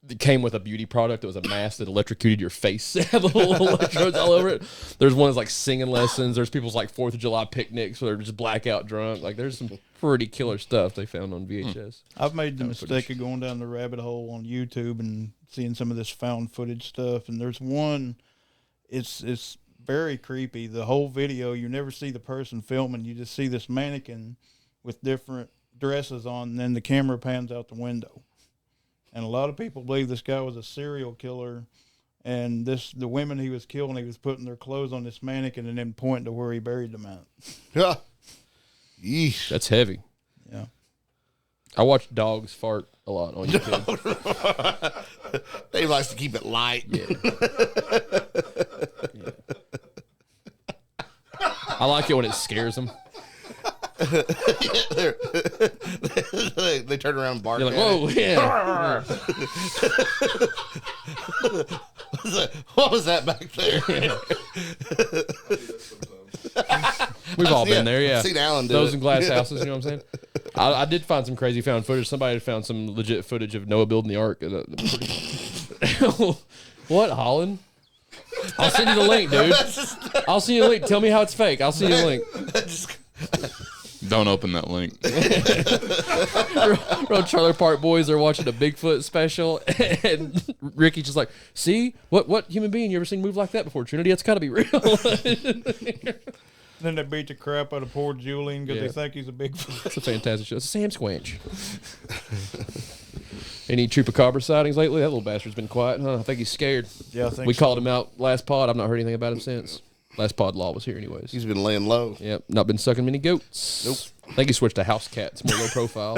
it came with a beauty product that was a mask that electrocuted your face. It had little electrodes all over it. There's ones like singing lessons. There's people's like 4th of July picnics where they're just blackout drunk. Like there's some pretty killer stuff they found on VHS. I've made the mistake of going down the rabbit hole on YouTube and seeing some of this found footage stuff. And there's one, it's very creepy. The whole video, you never see the person filming. You just see this mannequin with different dresses on, and then the camera pans out the window. And a lot of people believe this guy was a serial killer, and the women he was killing, he was putting their clothes on this mannequin and then pointing to where he buried them at. Yeah. Yeesh. That's heavy. Yeah. I watch dogs fart a lot on YouTube. Dave likes to keep it light. Yeah. I like it when it scares them. they turn around and bark. You're like, at whoa, it. yeah. What was that back there? We've all Yeah, been there, yeah. I've seen Alan do Those it. in glass houses, you know what I'm saying? I did find some crazy found footage. Somebody had found some legit footage of Noah building the ark. What, Holland? I'll send you the link, dude. I'll send you the link. Tell me how it's fake. I'll send you the link. Don't open that link. Real Trailer Park Boys are watching a Bigfoot special, and Ricky's just like, see? What human being you ever seen move like that before, Trinity? That's got to be real. Then they beat the crap out of poor Julian because Yeah. they think he's a Bigfoot. It's a fantastic show. It's a Sam Squanch. Any Chupacabra sightings lately? That little bastard's been quiet, huh? I think he's scared. Yeah, I think We so. called him out last pod. I've not heard anything about him since. Last pod Law was here anyways. He's been laying low. Yep, not been sucking many goats. Nope. I think he switched to house cats, more low profile.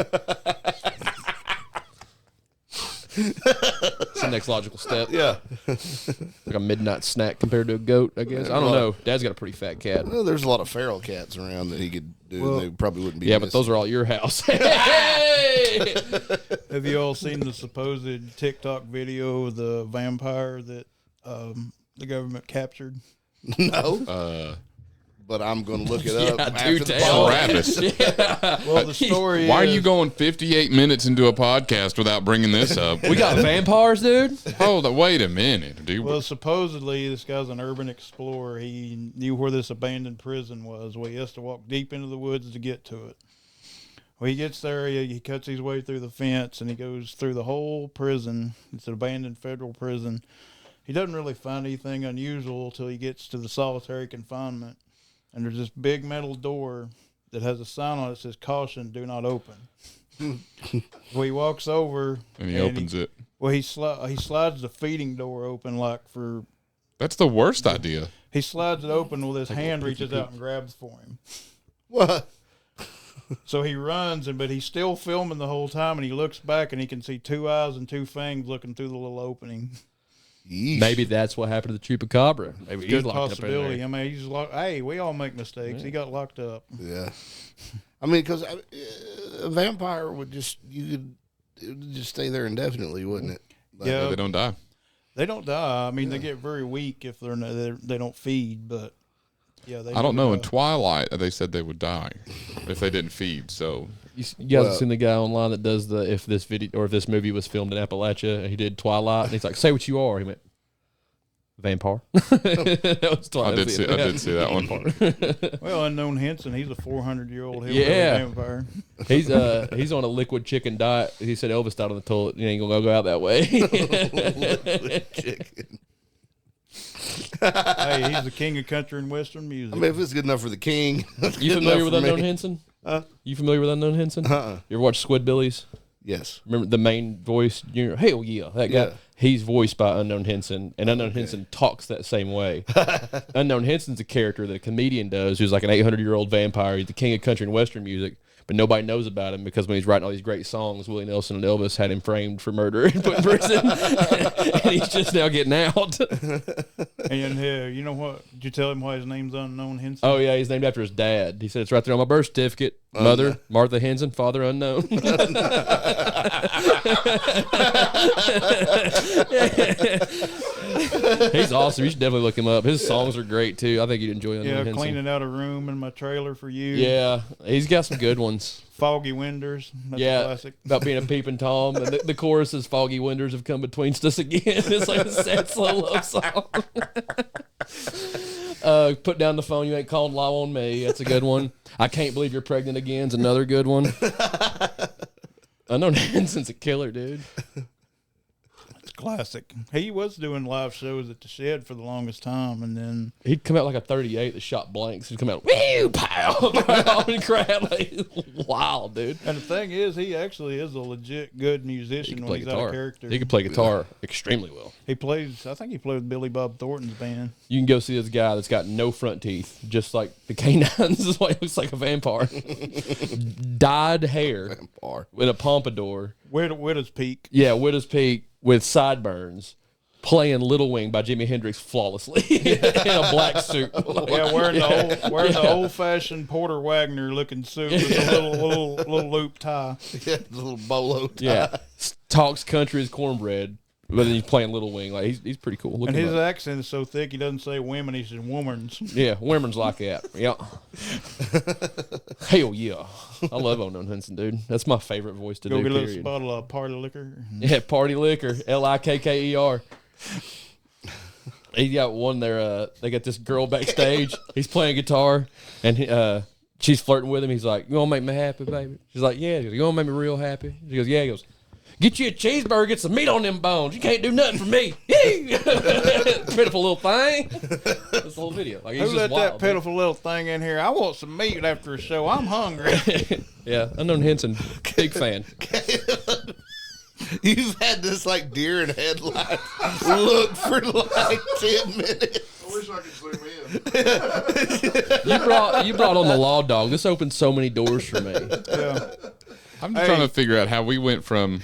It's the next logical step. Yeah. Like a midnight snack compared to a goat, I guess. I don't know. Dad's got a pretty fat cat. Well, there's a lot of feral cats around that he could do. Well, they probably wouldn't be. Yeah, but missing. those are all your house. Hey! Have you all seen the supposed TikTok video of the vampire that the government captured? No. But I'm going to look it up Yeah, after do the tell. pod. Travis, Well, the story why are is, you going 58 minutes into a podcast without bringing this up? We got vampires, dude. Hold on, wait a minute, dude. Well, supposedly this guy's an urban explorer. He knew where this abandoned prison was. Well, he has to walk deep into the woods to get to it. Well, he gets there, he cuts his way through the fence, and he goes through the whole prison. It's an abandoned federal prison. He doesn't really find anything unusual until he gets to the solitary confinement. And there's this big metal door that has a sign on it that says, "Caution, do not open." Well, he walks over. and he opens it. Well, he slides the feeding door open like for... That's the worst idea. He slides it open while his hand reaches out and grabs for him. What? So he runs, but he's still filming the whole time, and he looks back, and he can see 2 eyes and 2 fangs looking through the little opening. Yeesh. Maybe that's what happened to the Chupacabra. Maybe he's Good locked possibility. up in there. I mean, he's locked. Hey, we all make mistakes. He got locked up. Yeah. I mean, because a vampire would it would just stay there indefinitely, wouldn't it? Like, Yeah. They don't die. They don't die. I mean, they get very weak if they don't feed. But yeah, they. I don't know. In die. Twilight, they said they would die if they didn't feed. So You guys have seen the guy online that does the if this video or if this movie was filmed in Appalachia and he did Twilight and he's like, say what you are. He went, vampire. That was Twilight. I did see that one. Well, Unknown Henson, he's a 400-year-old Yeah. vampire. He's on a liquid chicken diet. He said Elvis died on the toilet. You ain't gonna go out that way. chicken. Hey, he's the king of country and western music. I mean, if it's good enough for the king, it's You good familiar enough with for Unknown me. Henson? You familiar with Unknown Henson? Uh-uh. You ever watch Squidbillies? Yes. Remember the main voice? Hell yeah, that guy. Yeah. He's voiced by Unknown Henson, and Unknown Henson talks that same way. Unknown Henson's a character that a comedian does, who's like an 800-year-old vampire. He's the king of country and western music, but nobody knows about him because when he's writing all these great songs, Willie Nelson and Elvis had him framed for murder and put in prison, and he's just now getting out. And you know what? Did you tell him why his name's Unknown Henson? Oh yeah, he's named after his dad. He said it's right there on my birth certificate. Mother Martha Henson, father unknown. He's awesome. You should definitely look him up. His songs are great too. I think you'd enjoy Unknown Yeah, Henson. cleaning out a room in my trailer for you. Yeah, he's got some good ones. Foggy Winders. That's a Yeah, classic. about being a peeping Tom, and the chorus is "Foggy winters have come betweenst us again." It's like a sad, slow love song. Put down the phone. You ain't calling law on me. That's a good one. I can't believe you're pregnant again's another good one. Unknown Henson's a killer, dude. It's classic. He was doing live shows at the Shed for the longest time, and then He'd come out like a 38 that shot blanks. He'd come out, woo, pow, and crap. Like, wild, dude. the thing is, he actually is a legit good musician when Play he's out of guitar. character. He could play guitar extremely well. He plays. I think he played with Billy Bob Thornton's band. You can go see this guy that's got no front teeth, just like the canines. This is why he looks like a vampire. Dyed hair Vampire. with a pompadour. Widow's Peak. Yeah, Widow's Peak with sideburns. Playing Little Wing by Jimi Hendrix flawlessly in a black suit. Yeah, wearing the old fashioned Porter Wagner looking suit with a little loop tie. Yeah, the little bolo tie. Yeah, talks country as cornbread, but then he's playing Little Wing. Like he's pretty cool. Look And him his up. accent is so thick he doesn't say women, he says womans. Yeah, women's like that. Yeah. Hell yeah, I love Unknown Henson, dude. That's my favorite voice to Go do. get a little Period. bottle of party liquor. Yeah, party liquor, Likker. He got one there. They got this girl backstage. He's playing guitar, and she's flirting with him. He's like, "You want to make me happy, baby?" She's like, "Yeah." He goes, "You want to make me real happy?" She goes, "Yeah." He goes, "Get you a cheeseburger, get some meat on them bones. You can't do nothing for me." Pitiful little thing. That's the whole video. Like, he's Who just let wild, that pitiful little thing in here? I want some meat after a show. I'm hungry. dude. Yeah, Unknown Henson, big fan. You've had this like deer in headlights look for like 10 minutes. I wish I could zoom in. You brought on the Law Dog. This opened so many doors for me. Yeah. I'm just trying to figure out how we went from.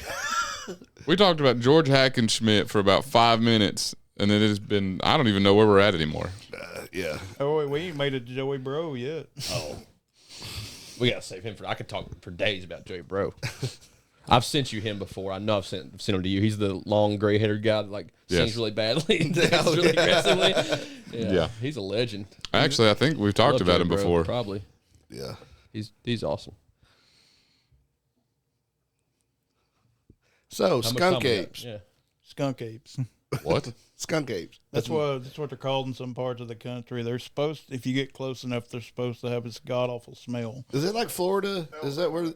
We talked about George Hackenschmidt for about 5 minutes, and then it's been. I don't even know where we're at anymore. Yeah. Oh, we ain't made it to Joey Bro yet. Oh, we gotta save him for. I could talk for days about Joey Bro. I've sent you him before. I know I've sent him to you. He's the long gray-haired guy that like sings Yes. really badly, and dances really aggressively. Yeah. He's a legend. Actually, I think we've talked Love about Joey him Bro, before. Probably. Yeah. He's awesome. So, How much skunk time we got? apes. Yeah. Skunk apes. What? Skunk apes. That's what they're called in some parts of the country. They're supposed, if you get close enough, they're supposed to have this god awful smell. Is it like Florida? Is that where?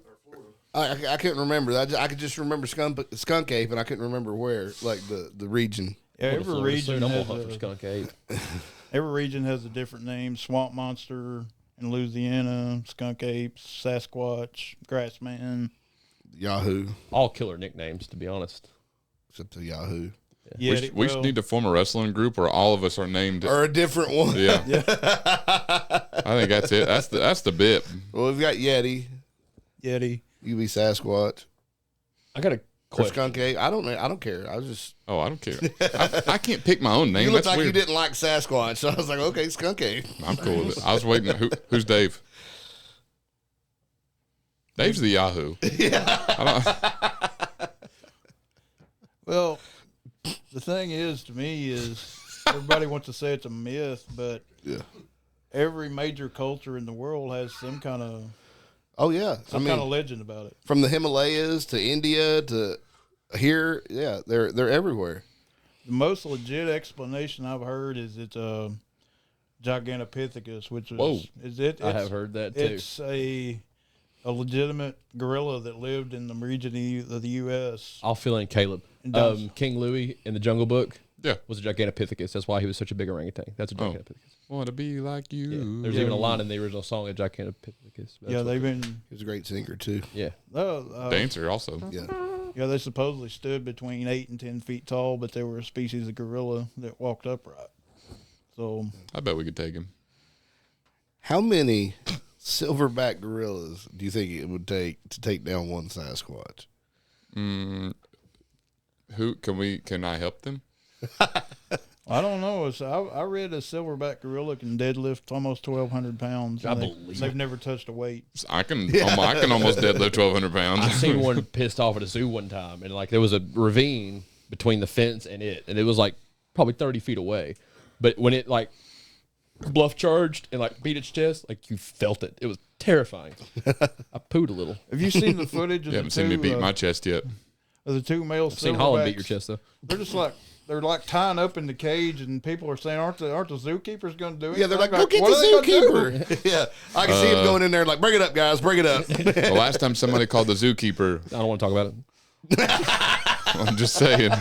I couldn't remember. I could just remember skunk ape, and I couldn't remember where, like the region. Yeah, I'm gonna every Florida region soon. I'm gonna has hunt for a, skunk ape. every region has a different name. Swamp monster in Louisiana, skunk apes, Sasquatch, grassman. Yahoo, All killer nicknames, to be honest. except the Yahoo, We should need to form a wrestling group where all of us are named. or a different one. Yeah. I think that's it. That's the bit. Well, we've got Yeti. Yeti. You be Sasquatch. I got a Or question. skunk ape. I don't care. I was just. Oh, I don't care. I can't pick my own name. You look That's like weird. you didn't like Sasquatch, so I was like, okay, skunk ape. I'm cool with it. I was waiting. Who's Dave? Dave's the Yahoo. Well, the thing is, to me, is everybody wants to say it's a myth, but Yeah. every major culture in the world has some kind of Oh yeah. kind of legend about it. From the Himalayas to India to here, yeah, they're everywhere. The most legit explanation I've heard is it's a Gigantopithecus, which is Whoa. I have heard that too. It's a legitimate gorilla that lived in the region of the U.S. I'll fill in Caleb. does. King Louis in the Jungle Book Yeah. was a Gigantopithecus. That's why he was such a big orangutan. That's a Gigantopithecus. Want to be like you. Yeah. There's even a line in the original song of Gigantopithecus. Yeah, they've been He was a great singer too. Yeah. Dancer also. Yeah. Yeah, they supposedly stood between 8 and 10 feet tall, but they were a species of gorilla that walked upright. So I bet we could take him. How many silverback gorillas do you think it would take to take down one Sasquatch? Can I help them? I don't know. I read a silverback gorilla can deadlift almost 1,200 pounds. I and believe they've never touched a weight. I can almost deadlift 1,200 pounds. I seen one pissed off at a zoo one time, and like there was a ravine between the fence and it was like probably 30 feet away. But when it like bluff charged and like beat its chest, like you felt it. It was terrifying. I pooed a little. Have you seen the footage of You the haven't seen me two, beat my chest yet. of the two male I've seen Holland beat your silverbacks? chest though. They're just like tying up in the cage, and people are saying, "Aren't the zookeepers going to do it?" Yeah, they're like, go get what are they the gonna do? zookeeper. Yeah, I can see him going in there like, bring it up, guys, bring it up. The last time somebody called the zookeeper, I don't want to talk about it. I'm just saying,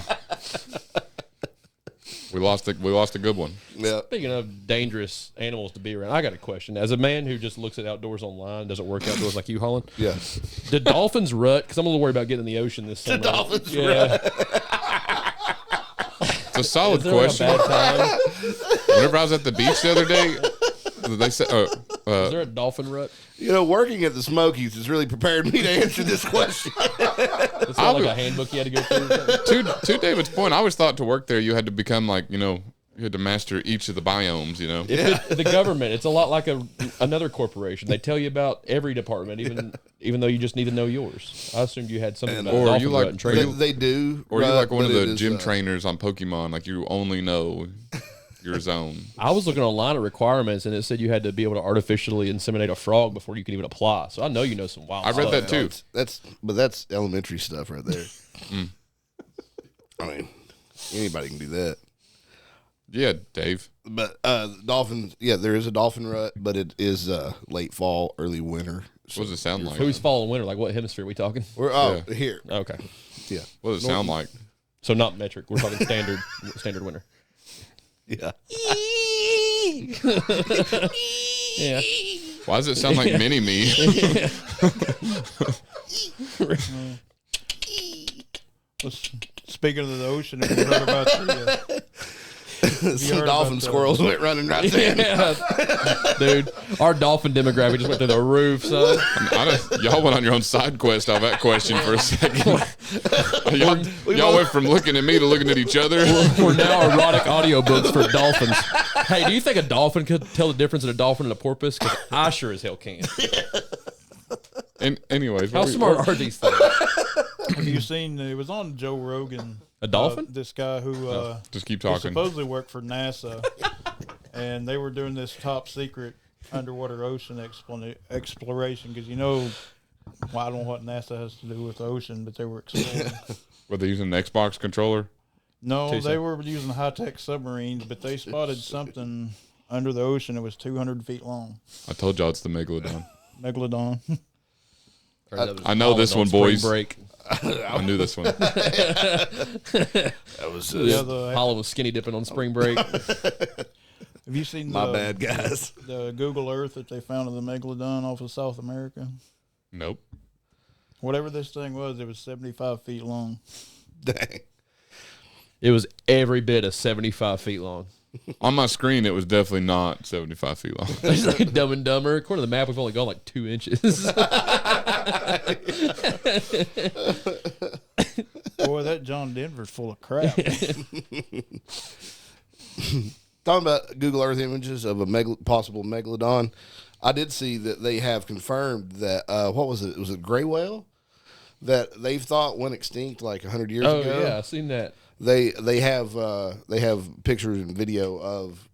we lost a good one. Yeah, Speaking of dangerous animals to be around, I got a question. As a man who just looks at outdoors online, doesn't work outdoors like you, Holland, yeah. do dolphins rut? Because I'm a little worried about getting in the ocean this summer. dolphins It's a solid Is there question. a bad time? Whenever I was at the beach the other day, they said, Is there a dolphin rut? You know, working at the Smokies has really prepared me to answer this question. It's not like a handbook you had to go through. Or something? to David's point, I always thought to work there you had to become like, you had to master each of the biomes, The government, it's a lot like another corporation. They tell you about every department, even though you just need to know yours. I assumed you had something about or dolphin you like- rut and training. They do. Or you're like one of but it the is, gym trainers on Pokemon, like you only know your zone. I was looking online at requirements, and it said you had to be able to artificially inseminate a frog before you can even apply. So I know you know some wild I read stuff. that too. That's elementary stuff right there. I mean, anybody can do that. Yeah, Dave. But dolphins, yeah, there is a dolphin rut, but it is late fall, early winter. What does it sound like? Who's fall and winter? Like what hemisphere are we talking? We're here. Okay. Yeah. What does it sound like? So not metric. We're talking standard winter. Yeah. Yeah. Why does it sound like mini me? Speaking of the ocean, have you heard about Some heard dolphin about the- squirrels went running right there. Yeah. Dude, our dolphin demographic just went through the roof, son. Y'all went on your own side quest off that question for a second. y'all went from looking at me to looking at each other. We're now erotic audiobooks for dolphins. Hey, do you think a dolphin could tell the difference in a dolphin and a porpoise? Because I sure as hell can. And anyways, How smart are these things? Have you seen? It was on Joe Rogan. A dolphin? This guy who Just keep who talking. supposedly worked for NASA, and they were doing this top secret underwater ocean exploration because well, I don't know what NASA has to do with the ocean, but they were exploring. Were they using an Xbox controller? No, they were using high-tech submarines, but they spotted something under the ocean that was 200 feet long. I told y'all it's the Megalodon. Megalodon. I know this one, boys. Break. I knew this one. That was Holland was skinny dipping on spring break. Have you seen my bad, guys. the Google Earth that they found of the Megalodon off of South America? Nope. Whatever this thing was, it was 75 feet long. Dang. It was every bit of 75 feet long. On my screen, it was definitely not 75 feet long. It's like Dumb and Dumber. According to the map, we've only gone like 2 inches. Boy, that John Denver's full of crap. Talking about Google Earth images of a possible megalodon, I did see that they have confirmed that what was it? Was it gray whale that they've thought went extinct like 100 years ago? Oh yeah, I've seen that. They have pictures and video of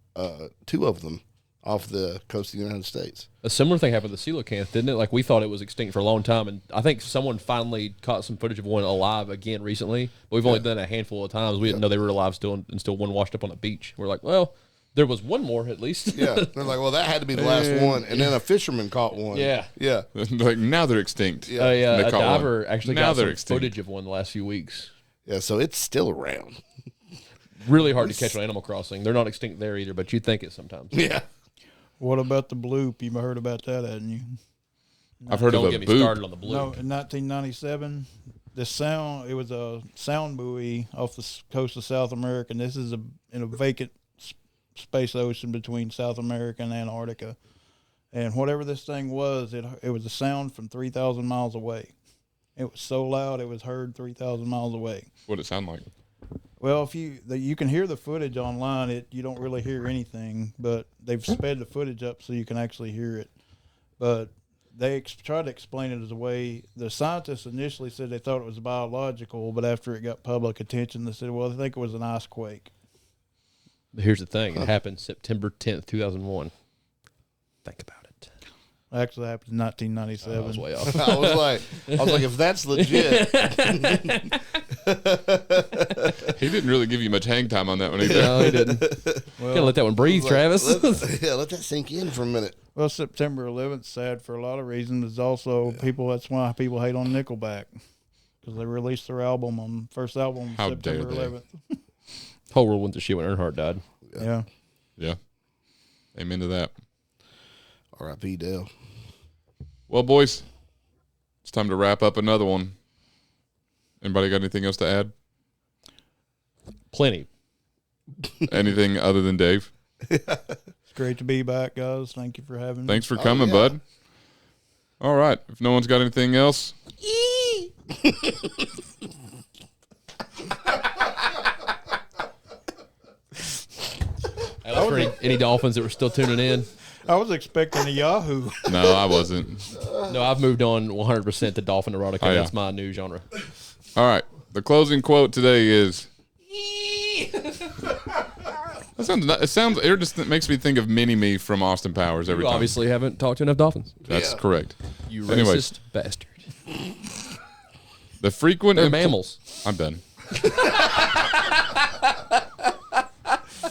2 of them off the coast of the United States. A similar thing happened with the coelacanth, didn't it? Like we thought it was extinct for a long time, and I think someone finally caught some footage of one alive again recently. But we've only done it a handful of times. We didn't know they were alive still, and still one washed up on a beach. We're like, well, there was one more at least. Yeah, they're like, well, that had to be the last one, and then a fisherman caught one. Yeah. Like, now they're extinct. Yeah. A diver actually Now got they're some extinct. footage of one the last few weeks. Yeah, so it's still around. Really hard to catch on Animal Crossing. They're not extinct there either, but you'd think it sometimes. Yeah. What about the bloop? You've heard about that, hadn't you? I've heard Don't of get a me started boot. on the blue. No, in 1997, it was a sound buoy off the coast of South America, and this is in a vacant space ocean between South America and Antarctica. And whatever this thing was, it was a sound from 3,000 miles away. It was so loud it was heard 3,000 miles away. What'd it sound like? Well, if you can hear the footage online, you don't really hear anything, but they've sped the footage up so you can actually hear it. But they tried to explain it as a way. The scientists initially said they thought it was biological, but after it got public attention, they said, well, they think it was an ice quake. But here's the thing. It happened September 10th, 2001. Think about it. It actually happened in 1997. I was way off. I was like, if that's legit, He didn't really give you much hang time on that one either. No, he didn't. Gotta let that one breathe, Travis. let that sink in for a minute. Well, September 11th, sad for a lot of reasons. It's also that's why people hate on Nickelback, because they released their first album How September dare they. 11th. Whole world went to shit when Earnhardt died. Yeah. Yeah. Amen to that. R.I.P. Dale. Well, boys, it's time to wrap up another one. Anybody got anything else to add? Plenty. Anything other than Dave? It's great to be back, guys. Thank you for having me. Thanks for coming, yeah. bud. All right. If no one's got anything else, That was for any Dolphins that were still tuning in. I was expecting a Yahoo. no, I wasn't. No, I've moved on 100% to Dolphin erotica. Oh, yeah. That's my new genre. All right. The closing quote today is. It sounds. It just makes me think of Mini Me from Austin Powers every You time. obviously haven't talked to enough Dolphins. That's correct. You Anyways. racist bastard. The frequent. They're mammals. I'm done.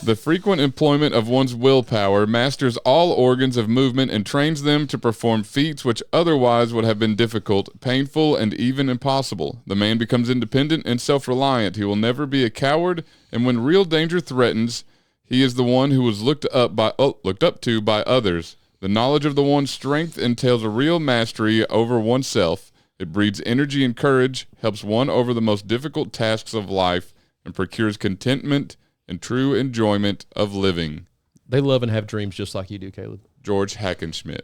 The frequent employment of one's willpower masters all organs of movement and trains them to perform feats which otherwise would have been difficult, painful, and even impossible. The man becomes independent and self-reliant. He will never be a coward, and when real danger threatens, he is the one who was looked up to by others. The knowledge of the one's strength entails a real mastery over oneself. It breeds energy and courage, helps one over the most difficult tasks of life, and procures contentment and true enjoyment of living. They love and have dreams just like you do, Caleb. George Hackenschmidt.